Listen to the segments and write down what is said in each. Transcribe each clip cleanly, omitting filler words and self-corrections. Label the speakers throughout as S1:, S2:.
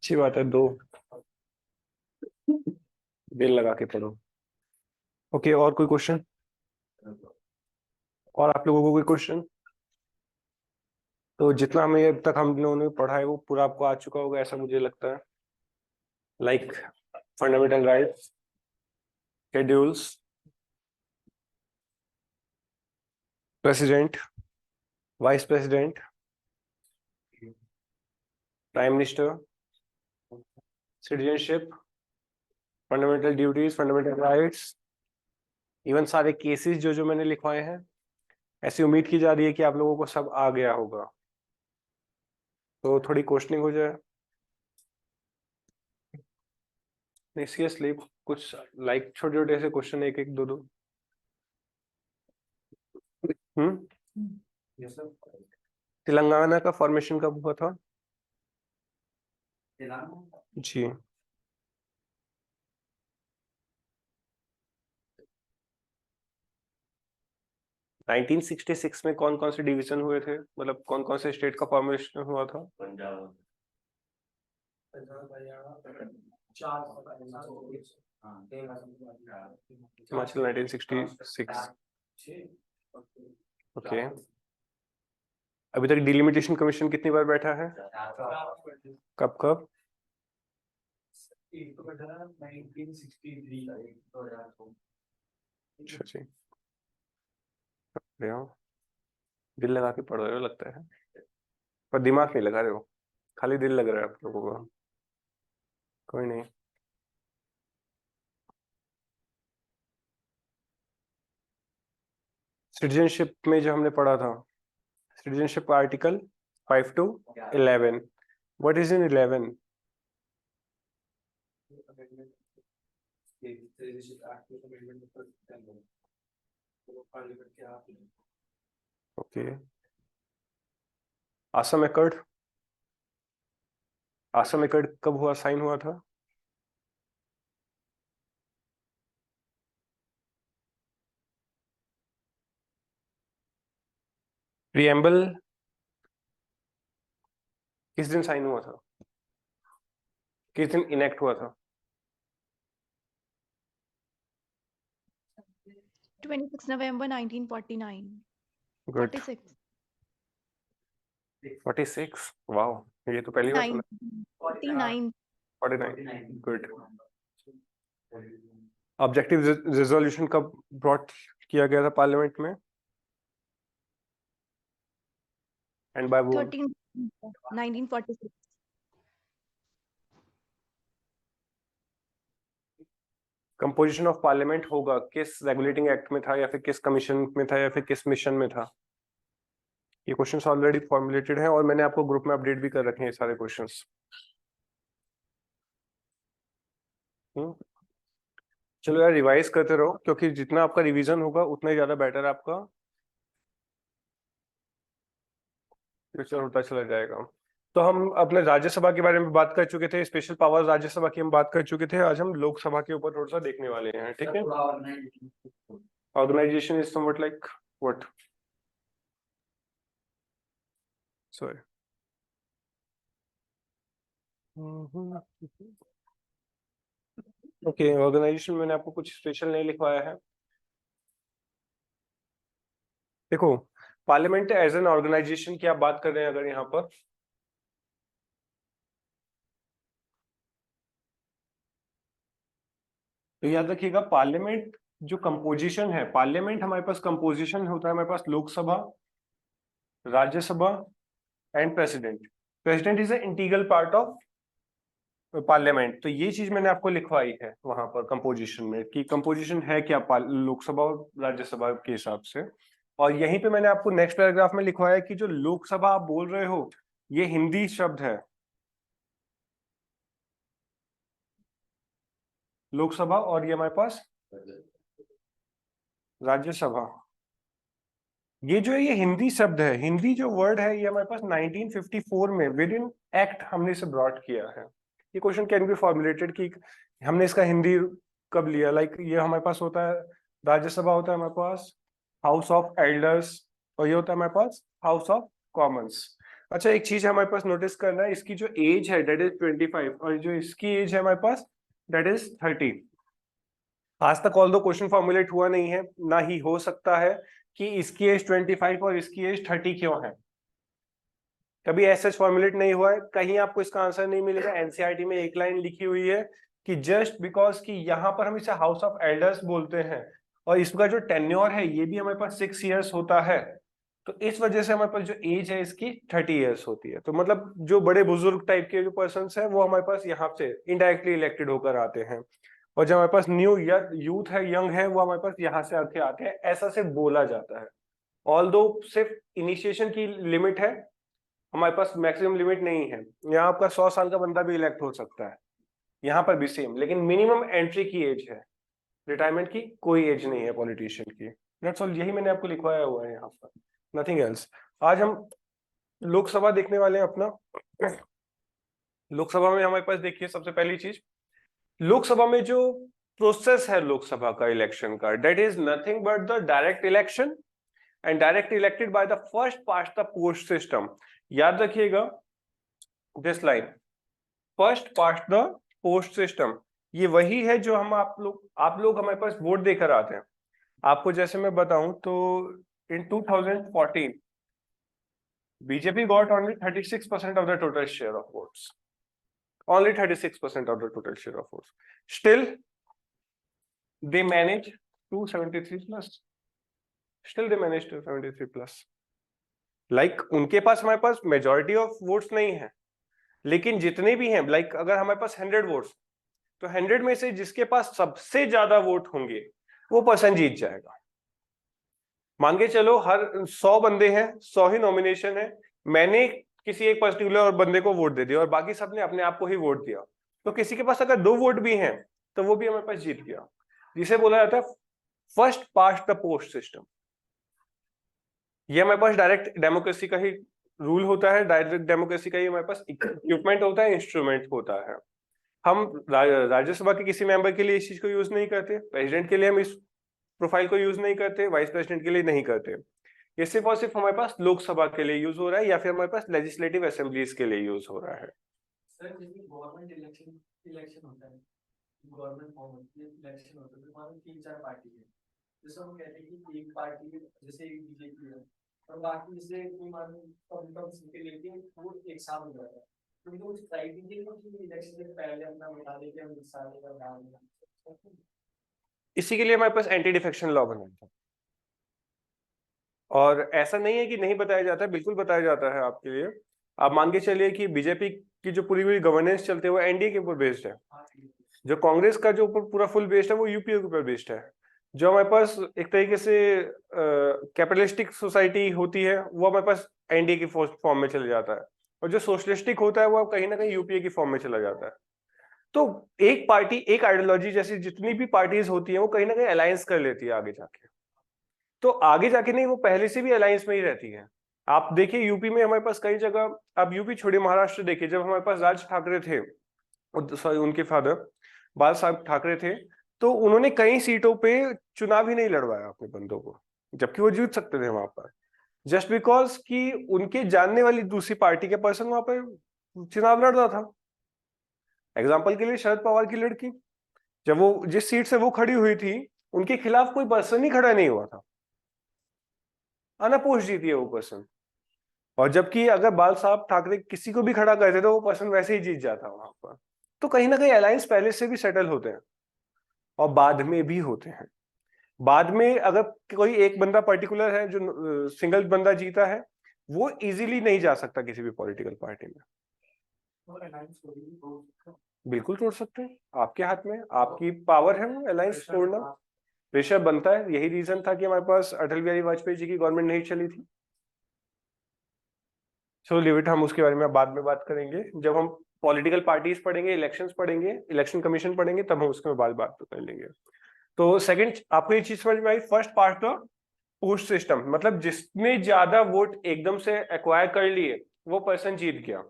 S1: अच्छी बात है, दो दिल लगा के पढ़ो। ओके, और कोई क्वेश्चन? और आप लोगों को कोई क्वेश्चन? तो जितना हमें अब तक हम लोगों ने पढ़ा है वो पूरा आपको आ चुका होगा ऐसा मुझे लगता है। Like fundamental rights, schedules, president, vice president, prime minister, citizenship, fundamental duties, fundamental rights, even सारे केसेस जो जो मैंने लिखवाए हैं। ऐसी उम्मीद की जा रही है कि आप लोगों को सब आ गया होगा, तो थोड़ी क्वेश्चनिंग हो जाए। नहीं सीरियसली, कुछ लाइक छोटे छोटे से क्वेश्चन, एक एक दो दो। तेलंगाना का फॉर्मेशन कब हुआ था जी? 1966 में कौन कौन से डिवीजन हुए थे, मतलब कौन कौन से स्टेट का फॉर्मेशन हुआ था?
S2: पंजाब,
S1: हिमाचल 1966। ओके, अभी तक डिलिमिटेशन कमीशन कितनी बार बैठा है? कब कब? अच्छा जी, दिल लगा के पढ़ रहे हो लगता है, पर दिमाग नहीं लगा रहे हो, खाली दिल लग रहा है आप लोगों को। कोई नहीं। सिटीजनशिप में जो हमने पढ़ा था, citizenship article 5 to 11, what is in 11? Okay, Assam accord, Assam accord कब हुआ, साइन हुआ था? प्रीएम्बल किस दिन साइन हुआ था, किस दिन इनेक्ट हुआ था?
S3: 26 November 1949.
S1: गुड,
S3: 46.
S1: 46, वाओ, ये तो पहली बार सुना।
S3: 49.
S1: 49, गुड। ऑब्जेक्टिव रिजोल्यूशन कब ब्रॉट किया गया था पार्लियामेंट में, and bye whom?
S3: 13. 1946.
S1: Composition of parliament होगा किस रेगुलेटिंग एक्ट में था, या फिर किस कमीशन में था, या फिर किस मिशन में था? ये क्वेश्चंस ऑलरेडी फॉर्मुलेटेड हैं और मैंने आपको ग्रुप में अपडेट भी कर रखे हैं सारे क्वेश्चंस। चलो यार, रिवाइज करते रहो, क्योंकि जितना आपका रिवीजन होगा उतना ही ज्यादा बेटर आपका फ्यूचर होता चला जाएगा। तो हम अपने राज्यसभा के बारे में बात कर चुके थे, स्पेशल पावर्स राज्यसभा की हम बात कर चुके थे। आज हम लोकसभा के ऊपर थोड़ा सा देखने वाले हैं, ठीक है? Organisation is somewhat like what? Sorry, okay, organisation मैंने आपको कुछ स्पेशल नहीं लिखवाया है। देखो, पार्लियामेंट एज एन ऑर्गेनाइजेशन की आप बात कर रहे हैं अगर यहाँ पर, तो याद रखिएगा पार्लियामेंट जो कंपोजिशन है, पार्लियामेंट हमारे पास कंपोजिशन होता है, हमारे पास Lok Sabha, Rajya Sabha and president. President is a integral part of parliament. तो ये चीज मैंने आपको लिखवाई है वहां पर कंपोजिशन में, कि कंपोजिशन है क्या लोकसभा और राज्यसभा के हिसाब से। और यहीं पे मैंने आपको नेक्स्ट पैराग्राफ में लिखवाया कि जो लोकसभा आप बोल रहे हो ये हिंदी शब्द है, लोकसभा, और ये हमारे पास राज्यसभा। ये जो है ये हिंदी शब्द है, हिंदी जो वर्ड है ये हमारे पास 1954 में विद इन एक्ट हमने इसे ब्रॉट किया है। ये क्वेश्चन कैन बी फॉर्मुलेटेड कि हमने इसका हिंदी कब लिया। लाइक ये हमारे पास होता है, राज्यसभा होता है हमारे पास हाउस ऑफ एल्डर्स, और ये होता है हमारे पास हाउस ऑफ कॉमन्स। अच्छा, एक चीज हमारे पास नोटिस करना है, इसकी जो एज है डेट इज 25 और जो इसकी एज है हमारे पास डेट इज 30। आज तक ऑल दो क्वेश्चन फॉर्मुलेट हुआ नहीं है, ना ही हो सकता है कि इसकी एज 25 और इसकी एज 30 क्यों है। कभी ऐसा फॉर्मुलेट नहीं हुआ है, कहीं आपको इसका आंसर नहीं मिलेगा। एनसीईआरटी में एक लाइन लिखी हुई है कि जस्ट बिकॉज कि यहाँ पर हम इसे हाउस ऑफ एल्डर्स बोलते हैं और इसका जो टेन्योर है ये भी हमारे पास 6 इयर्स होता है, तो इस वजह से हमारे पास जो एज है इसकी 30 इयर्स होती है। तो मतलब जो बड़े बुजुर्ग टाइप के जो पर्सन है वो हमारे पास यहाँ से इनडायरेक्टली इलेक्टेड होकर आते हैं, और जो हमारे पास न्यू यूथ है, यंग है, वो हमारे पास यहाँ से आके आते हैं, ऐसा से बोला जाता है। ऑल्दो सिर्फ इनिशिएशन की लिमिट है, हमारे पास मैक्सिमम लिमिट नहीं है। यहाँ आपका 100 साल का बंदा भी इलेक्ट हो सकता है, यहाँ पर भी सेम, लेकिन मिनिमम एंट्री की एज है, रिटायरमेंट की कोई एज नहीं है पॉलिटिशियन की। दैट्स ऑल, यही मैंने आपको लिखवाया हुआ है यहाँ पर, नथिंग एल्स। आज हम लोकसभा देखने वाले हैं अपना। लोकसभा में हमारे पास देखिए सबसे पहली चीज, लोकसभा में जो प्रोसेस है लोकसभा का इलेक्शन का, that is nothing but the direct election and direct elected by the first past the post system. याद रखिएगा this line, first past the post system, ये वही है जो हम आप लोग हमारे पास वोट देकर आते हैं। आपको जैसे मैं बताऊं तो इन 2014 BJP got only 36% of the total share of votes, only 36% of the total share of votes. Still, they manage 273 plus. Still, they manage 273 plus. Like उनके पास हमारे पास मेजॉरिटी ऑफ वोट्स नहीं है, लेकिन जितने भी हैं, लाइक अगर हमारे पास 100 वोट्स, तो 100 में से जिसके पास सबसे ज्यादा वोट होंगे वो पर्सन जीत जाएगा। मान के चलो हर 100 बंदे हैं, 100 ही नॉमिनेशन है, मैंने किसी एक पर्टिकुलर बंदे को वोट दे दिया और बाकी सबने अपने आप को ही वोट दिया, तो किसी के पास अगर 2 वोट भी हैं तो वो भी हमारे पास जीत गया, जिसे बोला जाता है first past the post system. ये हमारे पास डायरेक्ट डेमोक्रेसी का ही रूल होता है, डायरेक्ट डेमोक्रेसी का ही हमारे पास इक्विपमेंट होता है, इंस्ट्रूमेंट होता है। हम राज्यसभा के किसी मेंबर के लिए इस चीज को यूज नहीं करते, प्रेसिडेंट के लिए हम इस प्रोफाइल को यूज नहीं करते, वाइस प्रेसिडेंट के लिए नहीं करते। ये सिर्फ और सिर्फ हमारे पास लोकसभा के लिए यूज हो रहा है या फिर हमारे पास लेजिस्लेटिव असेंबलीज के लिए यूज हो रहा है।
S2: सर जैसे गवर्नमेंट इलेक्शन होता है, गवर्नमेंट फॉर्म होती है, इलेक्शन होता है, तो मान लो 3-4 पार्टी है, जैसे हम कहते हैं कि एक पार्टी जैसे एक बीजेपी है और बाकी जैसे कोई मान लो कम सीटें लेके वो एक साथ हो जाता है, तो उनको कुछ क्राइटेरिया कि इलेक्शन से पहले अपना बता दें कि हम इस साल का नाम है।
S1: इसी के लिए हमारे पास एंटी डिफेक्शन लॉ बना था, और ऐसा नहीं है कि नहीं बताया जाता है, बिल्कुल बताया जाता है आपके लिए। आप मान के चलिए कि बीजेपी की जो पूरी गवर्नेंस चलते हुए एनडीए के ऊपर बेस्ड है, जो कांग्रेस का जो पूरा फुल बेस्ड है वो यूपीए के ऊपर बेस्ड है। जो हमारे पास एक तरीके से कैपिटलिस्टिक सोसाइटी होती है वो हमारे पास एनडीए की फॉर्म में चले जाता है, और जो सोशलिस्टिक होता है वो कहीं ना कहीं यूपीए की फॉर्म में चला जाता है। तो एक पार्टी, एक आइडियोलॉजी जैसी जितनी भी पार्टीज होती है वो कहीं ना कहीं अलायंस कर लेती है आगे जाके, तो आगे जाके नहीं, वो पहले से भी अलायंस में ही रहती है। आप देखिए यूपी में हमारे पास कई जगह, आप यूपी छोड़िए महाराष्ट्र देखिए, जब हमारे पास राज ठाकरे थे, सॉरी उनके फादर बाल साहब ठाकरे थे, तो उन्होंने कई सीटों पे चुनाव ही नहीं लड़वाया अपने बंदों को, जबकि वो जीत सकते थे वहां पर, जस्ट बिकॉज कि उनके जानने वाली दूसरी पार्टी के पर्सन वहां पर चुनाव लड़ रहा था। एग्जाम्पल के लिए शरद पवार की लड़की, जब वो जिस सीट से वो खड़ी हुई थी उनके खिलाफ कोई पर्सन ही खड़ा नहीं हुआ था, अनअपोज्ड जीती है वो पर्सन। और जबकि अगर बाल साहब ठाकरे किसी को भी खड़ा करते तो वो पर्सन वैसे ही जीत जाता वहां पर। तो कहीं ना कहीं अलायंस पहले से भी सेटल होते हैं और बाद में भी होते हैं। बाद में अगर कोई एक बंदा पर्टिकुलर है जो सिंगल बंदा जीता है, वो इजीली नहीं जा सकता किसी भी पॉलिटिकल पार्टी में। बिल्कुल तोड़ सकते हैं, आपके हाथ में, आपकी पावर है वो अलायंस तोड़ना। प्रेशर बनता है, यही रीजन था कि हमारे पास अटल बिहारी वाजपेयी जी की गवर्नमेंट नहीं चली थी। सो लिव इट, हम उसके बारे में बाद में बात करेंगे जब हम पॉलिटिकल पार्टीज पढ़ेंगे, इलेक्शंस पढ़ेंगे, इलेक्शन कमीशन पढ़ेंगे, तब हम उसके बाद बात कर लेंगे। तो सेकंड, आपको ये चीज समझ में आई, फर्स्ट पार्ट था पोस्ट सिस्टम, मतलब जिसने ज्यादा वोट एकदम से एक्वायर कर लिए वो पर्सन जीत गया।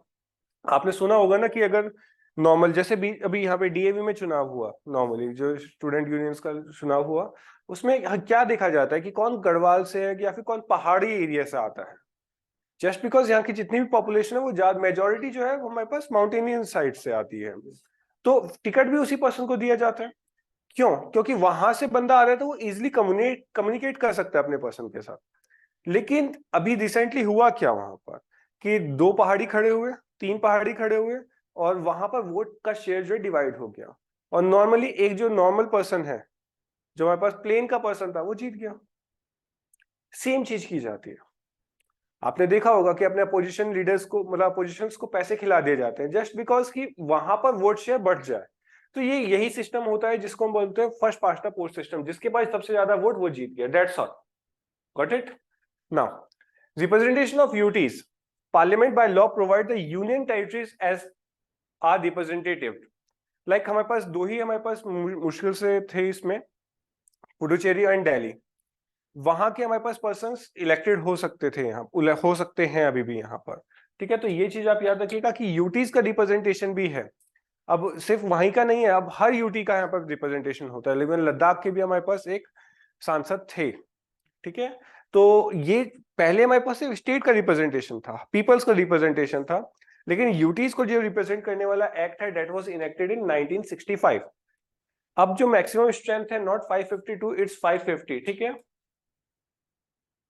S1: आपने सुना होगा ना कि अगर नॉर्मल जैसे भी अभी यहाँ पे डीएवी में चुनाव हुआ, नॉर्मली जो स्टूडेंट यूनियंस का चुनाव हुआ, उसमें क्या देखा जाता है कि कौन गढ़वाल से है या फिर कौन पहाड़ी एरिया से आता है। जस्ट बिकॉज यहाँ की जितनी भी पॉपुलेशन है वो ज्यादा मेजोरिटी जो है वो हमारे पास माउंटेनियस साइड से आती है, तो टिकट भी उसी पर्सन को दिया जाता है। क्यों? क्योंकि वहां से बंदा आ रहा है तो वो इजिली कम्युनिकेट कर सकता है अपने पर्सन के साथ। लेकिन अभी रिसेंटली हुआ क्या वहां पर कि 2 पहाड़ी खड़े हुए, 3 पहाड़ी खड़े हुए, और वहां पर वोट का शेयर जो है डिवाइड हो गया, और नॉर्मली एक जो नॉर्मल पर्सन है, जो हमारे पास प्लेन का पर्सन था, वो जीत गया। सेम चीज की जाती है। आपने देखा होगा कि अपने अपोजिशन लीडर्स को, मतलब अपोजिशंस को पैसे खिला दिए जाते हैं जस्ट बिकॉज कि वहां पर वोट शेयर बढ़ जाए। तो ये यही सिस्टम होता है जिसको हम बोलते हैं first past the post system. जिसके पास सबसे ज्यादा वोट वो जीत गया, that's all. Got it? Now representation of UTs. Parliament by law provide the union territories as are representative. लाइक हमारे पास 2 ही हमारे पास मुश्किल से थे इसमें, पुडुचेरी एंड दिल्ली। वहां के हमारे पास पर्सन्स इलेक्टेड हो सकते थे, यहाँ हो सकते हैं अभी भी यहाँ पर। ठीक है, तो ये चीज आप याद रखिएगा कि यूटीज का रिप्रेजेंटेशन भी है। अब सिर्फ वहीं का नहीं है, अब हर यूटी का यहाँ पर रिप्रेजेंटेशन होता है। लेकिन लद्दाख के भी हमारे पास एक सांसद थे। ठीक है, तो ये पहले हमारे पास सिर्फ स्टेट का रिप्रेजेंटेशन था, पीपल्स का रिप्रेजेंटेशन था। लेकिन यूटीज को जो रिप्रेजेंट करने वाला एक्ट है, दैट वाज इनेक्टेड इन 1965। अब जो मैक्सिमम स्ट्रेंथ है नॉट 552, इट्स 550। ठीक है,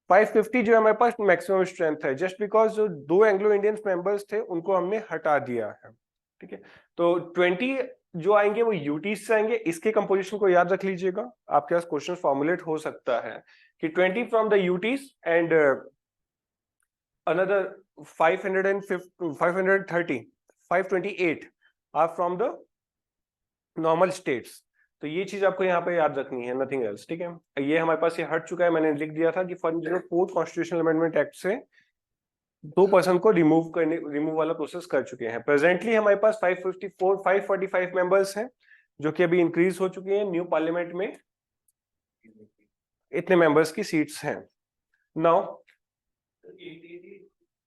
S1: 550 जो हमारे पास मैक्सिमम स्ट्रेंथ है, जस्ट बिकॉज जो 2 एंग्लो इंडियन मेंबर्स थे उनको हमने हटा दिया है। ठीक है, तो 20 जो आएंगे वो यूटीज से आएंगे। इसके कंपोजिशन को याद रख लीजिएगा, आपके पास क्वेश्चन फॉर्मुलेट हो सकता है कि 20 from the UTs and another 528 are from the normal states। तो ये चीज आपको यहाँ पे याद रखनी है, नथिंग एल्स। ठीक है, ये हमारे पास ये हट चुका है, मैंने लिख दिया था कि फोर्थ कॉन्स्टिट्यूशनल अमेंडमेंट एक्ट से 2% को रिमूव वाला प्रोसेस कर चुके हैं। प्रेजेंटली हमारे पास 545 मेंबर्स हैं, जो कि अभी इंक्रीज हो चुके हैं। न्यू पार्लियामेंट में इतने मेंबर्स की सीट्स हैं नाउ।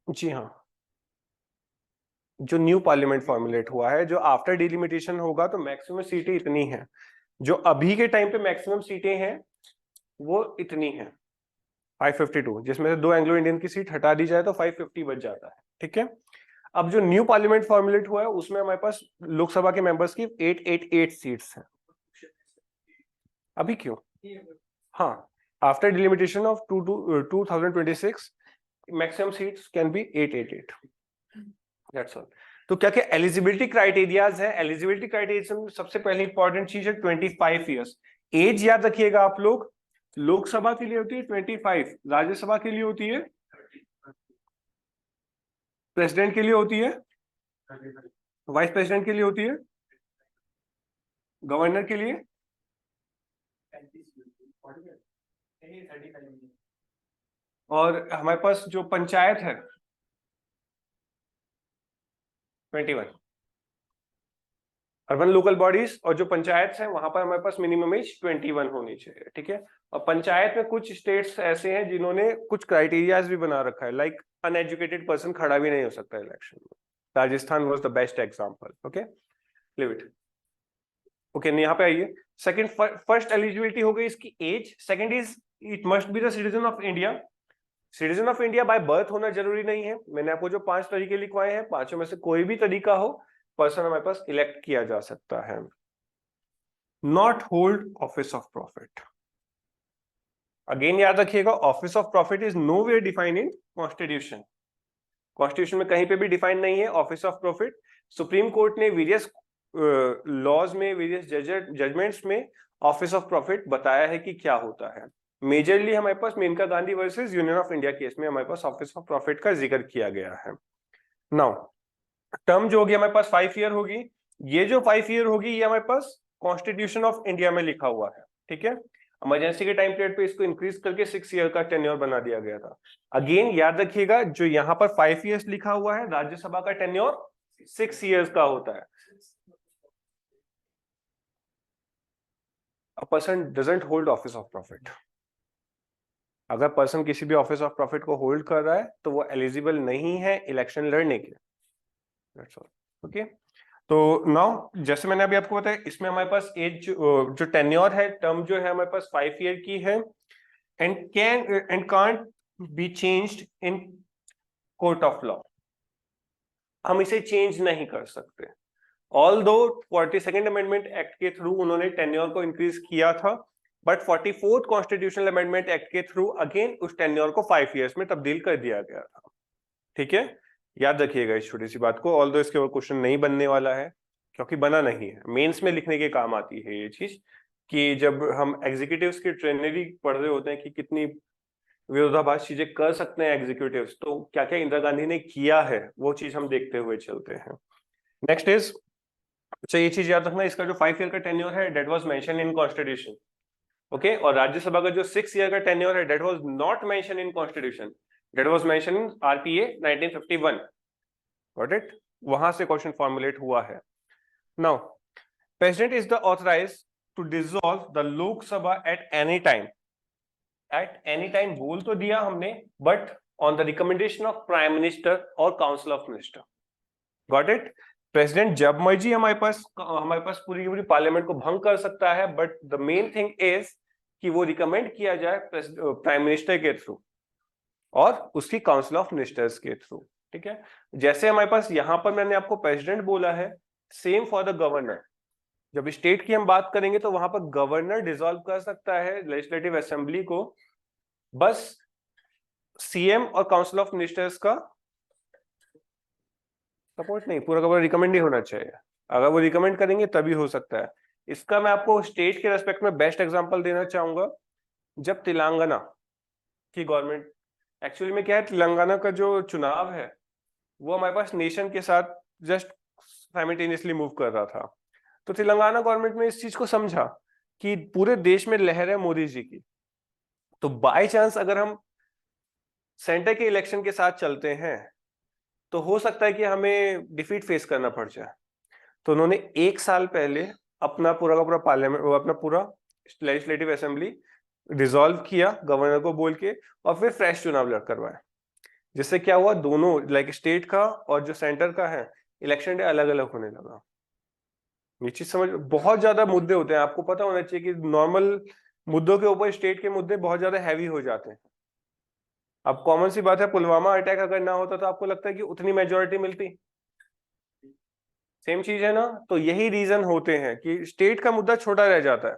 S1: जी हाँ, जो न्यू पार्लियामेंट फॉर्मुलेट हुआ है, जो आफ्टर डिलिमिटेशन होगा तो मैक्सिमम सीटें इतनी हैं। जो अभी के टाइम पे मैक्सिमम सीटें हैं वो इतनी हैं, 552, जिसमें से 2 एंग्लो इंडियन की सीट हटा दी जाए तो 550 बच जाता है। ठीक है, अब जो न्यू पार्लियामेंट फॉर्मुलेट हुआ है उसमें हमारे पास लोकसभा के मेंबर्स की 888 सीट्स हैं अभी। क्यों? हाँ, after delimitation of 2026 maximum seats can be 888। That's all. तो क्या क्या एलिजिबिलिटी क्राइटेरियाज है? एलिजिबिलिटी क्राइटेरिया में सबसे पहले इंपॉर्टेंट चीज है 25 ईयर्स। एज याद रखिएगा आप लोग, लोकसभा के लिए होती है 25, राज्यसभा के लिए होती है, प्रेसिडेंट के लिए होती है, वाइस प्रेसिडेंट के लिए होती है, गवर्नर के लिए, और हमारे पास जो पंचायत है 21। अर्बन लोकल बॉडीज और जो पंचायत है वहां पर हमारे पास मिनिमम एज 21 होनी चाहिए। ठीक है, और पंचायत में कुछ स्टेट्स ऐसे हैं जिन्होंने कुछ क्राइटेरियाज भी बना रखा है, लाइक अनएजुकेटेड पर्सन खड़ा भी नहीं हो सकता इलेक्शन में। Rajasthan was the best example. Okay, leave it. Okay, यहाँ पे आइए। सेकंड, फर्स्ट एलिजिबिलिटी हो गई इसकी age. Second is it must be the citizen of India. Citizen of India by birth होना जरूरी नहीं है। मैंने आपको जो 5 तरीके लिखवाए हैं, 5 में से कोई भी तरीका हो, पर्सन हमारे पास इलेक्ट किया जा सकता है। Not hold office of profit. Again याद रखिएगा, office of profit is nowhere defined in constitution. Constitution में कहीं पे भी डिफाइन नहीं है office of profit. Supreme court ने वेरियस लॉज में, वेरियस जजमेंट्स में ऑफिस ऑफ प्रॉफिट बताया है कि क्या होता है। मेजरली हमारे पास Maneka Gandhi versus union of India case में हमारे पास ऑफिस ऑफ प्रॉफिट का जिक्र किया गया है। नाउ टर्म जो होगी हमारे पास 5 ईयर होगी। ये जो 5 ईयर होगी ये हमारे पास कॉन्स्टिट्यूशन ऑफ इंडिया में लिखा हुआ है। ठीक है, इमरजेंसी के टाइम पीरियड पे इसको इंक्रीज करके 6 ईयर का टेन्योर बना दिया गया था। अगेन याद रखिएगा, जो यहाँ पर 5 ईयर्स लिखा हुआ है, राज्यसभा का टेन्योर 6 ईयर्स का होता है। A person doesn't hold office of profit। अगर पर्सन किसी भी ऑफिस ऑफ प्रॉफिट को होल्ड कर रहा है तो वो एलिजिबल नहीं है इलेक्शन लड़ने के। That's all। ओके, तो नाउ जैसे मैंने अभी आपको बताया, इसमें हमारे पास एज जो टेन्योर है, टर्म जो है हमारे पास 5 ईयर की है, and can't be changed in court of law, हम इसे चेंज नहीं कर सकते। ऑल्दो 42nd अमेंडमेंट एक्ट के थ्रू उन्होंने टेन्योर को इंक्रीज किया था, but 44th constitutional amendment act के थ्रू अगेन उस टेन्योर को 5 इयर्स में तब्दील कर दिया गया था। ठीक है, याद रखिएगा इस छोटी सी बात को। ऑल्दो इसके ऊपर क्वेश्चन नहीं बनने वाला है क्योंकि बना नहीं है, मेंस में लिखने के काम आती है ये चीज कि जब हम एग्जीक्यूटिव्स की ट्रेनरी पढ़ रहे होते हैं कि कितनी विरोधाभास चीजें कर सकते हैं एग्जीक्यूटिव्स, तो क्या क्या इंदिरा गांधी ने किया है वो चीज हम देखते हुए चलते हैं। नेक्स्ट इज, अच्छा ये चीज याद रखना, इसका जो 5 ईयर का टेन्योर है that was mention in constitution, okay. और राज्यसभा का जो 6 ईयर का टेन्योर है that was not mention in constitution, that was mention in RPA 1951। Got it, वहां से क्वेश्चन फॉर्मुलेट हुआ है। Now president is the authorised to dissolve the Lok Sabha at any time. At any time बोल तो दिया हमने, but on the recommendation of prime minister और council of minister. Got it, president जब मर्जी हमारे पास पूरी की पूरी पार्लियामेंट को भंग कर सकता है, but the main thing is कि वो रिकमेंड किया जाए प्राइम मिनिस्टर के थ्रू और उसकी काउंसिल ऑफ मिनिस्टर्स के थ्रू। ठीक है, जैसे हमारे पास यहां पर मैंने आपको प्रेसिडेंट बोला है, सेम फॉर द गवर्नर। जब स्टेट की हम बात करेंगे तो वहां पर गवर्नर डिसॉल्व कर सकता है लेजिस्लेटिव असेंबली को, बस सीएम और काउंसिल ऑफ मिनिस्टर्स का सपोर्ट नहीं, पूरा का पूरा रिकमेंड ही होना चाहिए। अगर वो रिकमेंड करेंगे तभी हो सकता है। इसका मैं आपको स्टेट के रेस्पेक्ट में बेस्ट एग्जांपल देना चाहूंगा। जब तेलंगाना की गवर्नमेंट, एक्चुअली में क्या है, तेलंगाना का जो चुनाव है वो हमारे पास नेशन के साथ जस्ट साइमल्टेनियसली मूव कर रहा था, तो तेलंगाना गवर्नमेंट ने इस चीज को समझा कि पूरे देश में लहर है मोदी जी की, तो बाय चांस अगर हम सेंटर के इलेक्शन के साथ चलते हैं तो हो सकता है कि हमें डिफीट फेस करना पड़ जाए। तो उन्होंने 1 साल पहले अपना पूरा का पूरा पार्लियामेंट, अपना पूरा लेजिस्लेटिव असेंबली डिसॉल्व किया गवर्नर को बोल के, और फिर फ्रेश चुनाव लड़ करवाए। जिससे क्या हुआ, दोनों लाइक स्टेट का और जो सेंटर का है इलेक्शन डे अलग अलग होने लगा। ये चीज समझ, बहुत ज्यादा मुद्दे होते हैं, आपको पता होना चाहिए कि नॉर्मल मुद्दों के ऊपर स्टेट के मुद्दे बहुत ज्यादा हैवी हो जाते हैं। अब कॉमन सी बात है, पुलवामा अटैक अगर ना होता तो आपको लगता है कि उतनी मेजोरिटी मिलती? सेम चीज है ना। तो यही रीजन होते हैं कि स्टेट का मुद्दा छोटा रह जाता है,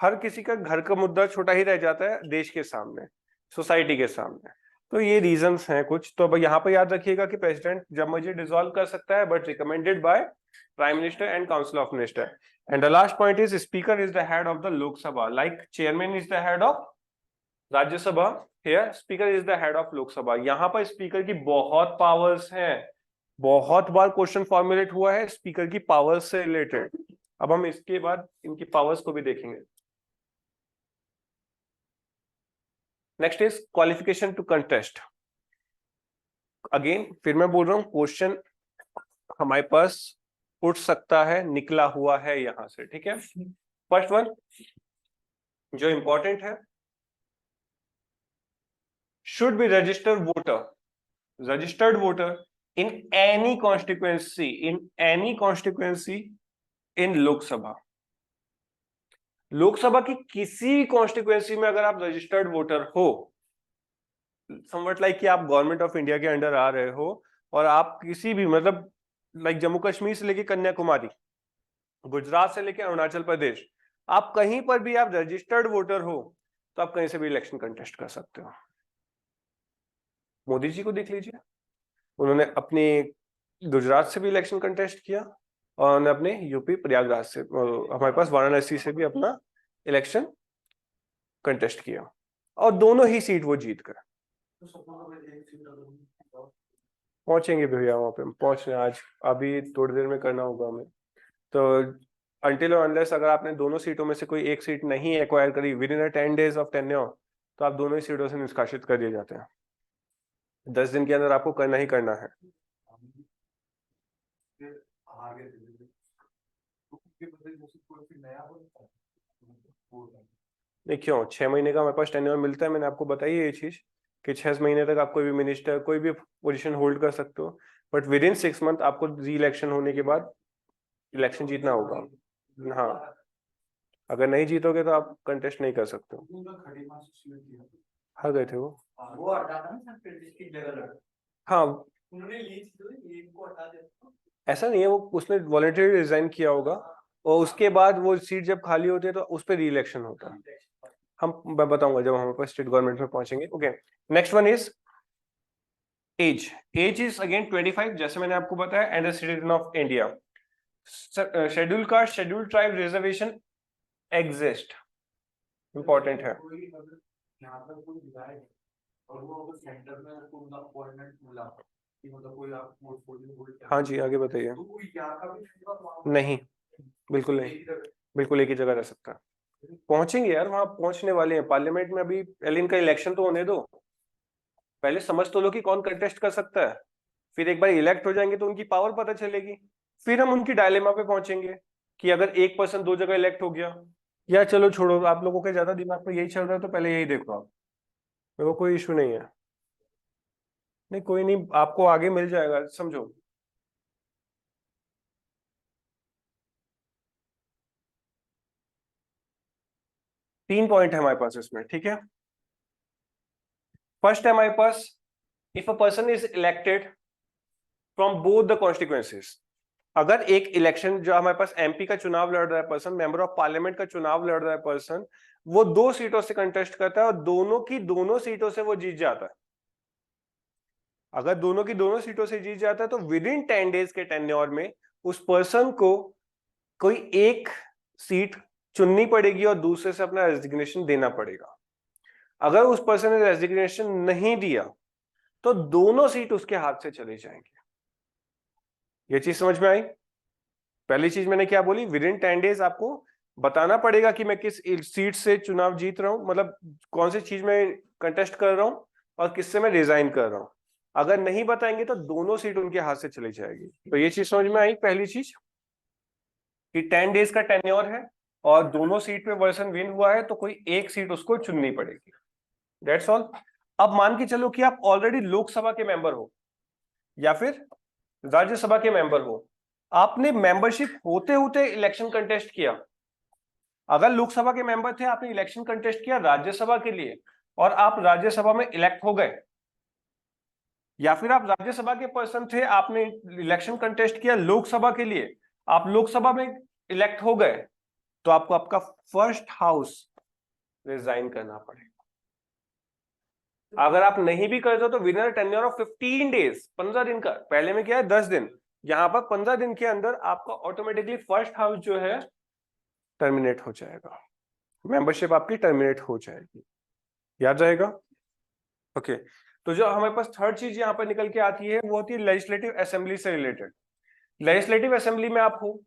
S1: हर किसी का घर का मुद्दा छोटा ही रह जाता है देश के सामने, सोसाइटी के सामने। तो ये रीजंस हैं कुछ। तो अब यहाँ पे याद रखिएगा कि प्रेसिडेंट जब मर्जी डिसॉल्व कर सकता है, but recommended by prime minister and council of minister. And the last point is speaker is the head of the Lok Sabha, like chairman is the head of Rajya Sabha, here speaker is the head of Lok Sabha. यहाँ पर speaker की बहुत powers हैं, बहुत बार question formulate हुआ है speaker की powers से रिलेटेड। अब हम इसके बाद इनकी पावर्स को भी देखेंगे। Next is qualification to contest. Again फिर मैं बोल रहा हूं, क्वेश्चन हमारे पास उठ सकता है, निकला हुआ है यहां से। ठीक है, फर्स्ट वन जो इंपॉर्टेंट है, should be registered voter in any constituency in Lok Sabha. Lok Sabha की किसी कॉन्स्टिट्यूएंसी में अगर आप रजिस्टर्ड वोटर हो, समवट लाइक कि आप गवर्नमेंट ऑफ इंडिया के अंडर आ रहे हो और आप किसी भी मतलब लाइक जम्मू कश्मीर से लेके कन्याकुमारी, गुजरात से लेके अरुणाचल प्रदेश, आप कहीं पर भी आप रजिस्टर्ड वोटर हो तो आप कहीं से भी इलेक्शन कंटेस्ट कर सकते हो। मोदी जी को देख लीजिए, उन्होंने अपने गुजरात से भी इलेक्शन कंटेस्ट किया और उन्होंने अपने यूपी प्रयागराज से, हमारे पास वाराणसी से भी अपना इलेक्शन कंटेस्ट किया और दोनों ही सीट वो जीत गए। पहुंचेंगे भैया वहां पे, पहुंच रहे हैं आज, अभी थोड़ी देर में करना होगा हमें। तो अनटिल और अनलेस अगर आपने दोनों सीटों में से कोई एक सीट नहीं एक्वायर करी with in 10 days of tenure, तो आप दोनों ही सीटों से निष्कासित कर दिए जाते हैं। 10 दिन के अंदर आपको करना ही करना है। नहीं क्यों, 6 महीने का हमारे पास टेन्योर मिलता है, मैंने आपको बताई है ये चीज कि 6 महीने तक आप कोई भी मिनिस्टर कोई भी पोजीशन होल्ड कर सकते हो, बट विद इन 6 मंथ आपको री इलेक्शन होने के बाद इलेक्शन जीतना होगा। हाँ, अगर नहीं जीतोगे तो आप कंटेस्ट नहीं कर सकते हो। हार गए थे वो। हाँ,
S2: उन्होंने ली थी तो एक को हटा देता।
S1: ऐसा नहीं है, वो उसने वॉलंटरी रिजाइन किया होगा और उसके बाद वो सीट जब खाली होती है तो उस पर री इलेक्शन होता है। मैं बताऊंगा जब हम पर स्टेट गवर्नमेंट में पहुंचेंगे। Okay, next one is age. Age is again 25, जैसे मैंने आपको बताया, and the citizen of India. Schedule caste, schedule tribe reservation exist, important है।
S2: यहाँ पर कोई विधायक है और वो अगर सेंटर में उसको उनका अपॉइंटमेंट मिला कि मतलब कोई आप पोर्टफोलियो होल्ड कर,
S1: हाँ जी, आगे बताइए।
S2: तो वो यहाँ का भी रहेगा वहाँ पर?
S1: नहीं, बिल्कुल नहीं, बिल्कुल एक ही जगह रह सकता है। पहुंचेंगे यार, वहां पहुंचने वाले हैं। पार्लियामेंट में अभी पहले इनका इलेक्शन तो होने दो, पहले समझ तो लो कि कौन कंटेस्ट कर सकता है, फिर एक बार इलेक्ट हो जाएंगे तो उनकी पावर पता चलेगी, फिर हम उनकी डायलेमा पे पहुंचेंगे कि अगर एक पर्सन दो जगह इलेक्ट हो गया, या चलो छोड़ो, आप लोगों के ज्यादा दिमाग में यही चल रहा है तो पहले यही देखो आप, मेरे को कोई इशू नहीं है। नहीं कोई नहीं, आपको आगे मिल जाएगा, समझो। तीन पॉइंट है हमारे पास इसमें, ठीक है। फर्स्ट है हमारे पास, if a person is elected from both the constituencies. अगर एक इलेक्शन जो हमारे पास एमपी का चुनाव लड़ रहा है पर्सन, मेंबर ऑफ पार्लियामेंट का चुनाव लड़ रहा है पर्सन, वो दो सीटों से कंटेस्ट करता है और दोनों की दोनों सीटों से वो जीत जाता है। अगर दोनों की दोनों सीटों से जीत जाता है तो विद इन 10 डेज के टेन्योर में उस पर्सन को कोई एक सीट चुननी पड़ेगी और दूसरे से अपना रेजिग्नेशन देना पड़ेगा। अगर उस पर्सन ने रेजिग्नेशन नहीं दिया तो दोनों सीट उसके हाथ से चले जाएंगे। ये चीज समझ में आई? पहली चीज मैंने क्या बोली, विद इन 10 डेज आपको बताना पड़ेगा कि मैं किस सीट से चुनाव जीत रहा हूं, मतलब कौन सी चीज में कंटेस्ट कर रहा हूं और किससे मैं रिजाइन कर रहा हूं। अगर नहीं बताएंगे तो दोनों सीट उनके हाथ से चली जाएगी। तो ये चीज समझ में आई पहली चीज, कि 10 डेज का टेन्योर है और दोनों सीट पे पर्सन विन हुआ है तो कोई एक सीट उसको चुननी पड़ेगी। That's all. अब मान के चलो कि आप ऑलरेडी लोकसभा के मेंबर हो या फिर राज्यसभा के मेंबर हो, आपने मेंबरशिप होते होते इलेक्शन कंटेस्ट किया। अगर लोकसभा के मेंबर थे, आपने इलेक्शन कंटेस्ट किया राज्यसभा के लिए और आप राज्यसभा में इलेक्ट हो गए, या फिर आप राज्यसभा के पर्सन थे, आपने इलेक्शन कंटेस्ट किया लोकसभा के लिए, आप लोकसभा में इलेक्ट हो गए, तो आपको आपका फर्स्ट हाउस रिजाइन करना पड़ेगा। अगर आप नहीं भी करते तो with in tenure of 15 days, 15 दिन का, पहले में क्या है 10 दिन, यहां पर 15 दिन के अंदर आपका ऑटोमेटिकली फर्स्ट हाउस जो है टर्मिनेट हो जाएगा, मेंबरशिप आपकी टर्मिनेट हो जाएगी। याद रहेगा? ओके। तो जो हमारे पास थर्ड चीज यहां पर निकल के आती है वो होती है लेजिस्लेटिव असेंबली से रिलेटेड। लेजिस्लेटिव असेंबली में आप हो,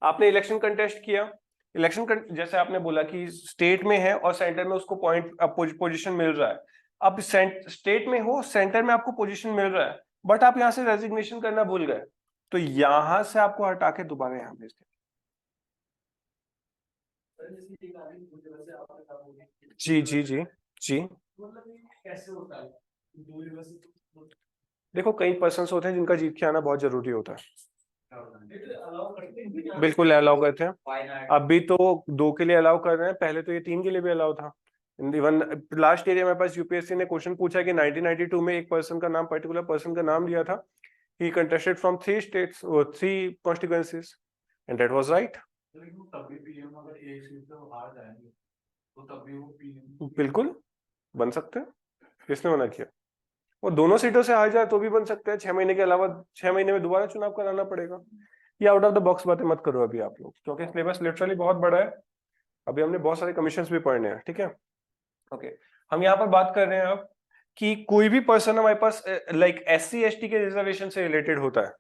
S1: आपने इलेक्शन कंटेस्ट किया, जैसे आपने बोला कि स्टेट में है और सेंटर में उसको पॉइंट पोजीशन मिल रहा है। अब स्टेट में हो, सेंटर में आपको पोजीशन मिल रहा है, बट आप यहां से रेजिग्नेशन करना भूल गए, तो यहां से आपको हटा के दोबारा यहां भेज दें। जी जी जी जी।
S2: मतलब ये कैसे होता है? दो यूनिवर्सिटी
S1: देखो कई पर्सन्स होते हैं जिनका जीत के आना बहुत जरूरी होता है,
S2: अलाउ करते हैं?
S1: बिल्कुल अलाउ करते हैं। अभी तो 2 के लिए अलाउ कर रहे हैं, पहले तो ये 3 के लिए भी अलाउ था। इवन लास्ट एरिया मेरे पास यूपीएससी ने क्वेश्चन पूछा कि 1992 में एक पर्सन का नाम, पर्टिकुलर पर्सन का नाम लिया था, ही कंटेस्टेड फ्रॉम 3 स्टेट्स और 3 constituencies, and that was right.
S2: लेकिन तब भी पीएम अगर एक सीट से हार जाएंगे तो तब भी वो पीएम
S1: बिल्कुल बन सकते हैं, किसने मना किया? वो दोनों सीटों से हार जाए तो भी बन सकते हैं, 6 महीने के अलावा 6 महीने में दोबारा चुनाव कराना पड़ेगा। ये आउट ऑफ द बॉक्स बातें मत करो अभी आप लोग, क्योंकि सिलेबस लिटरली बहुत बड़ा है, अभी हमने बहुत सारे कमीशंस भी पढ़ने हैं, ठीक है। ओके, हम यहाँ पर बात कर रहे हैं अब कि कोई भी पर्सन हमारे पास लाइक एससी एसटी के रिजर्वेशन से रिलेटेड होता है।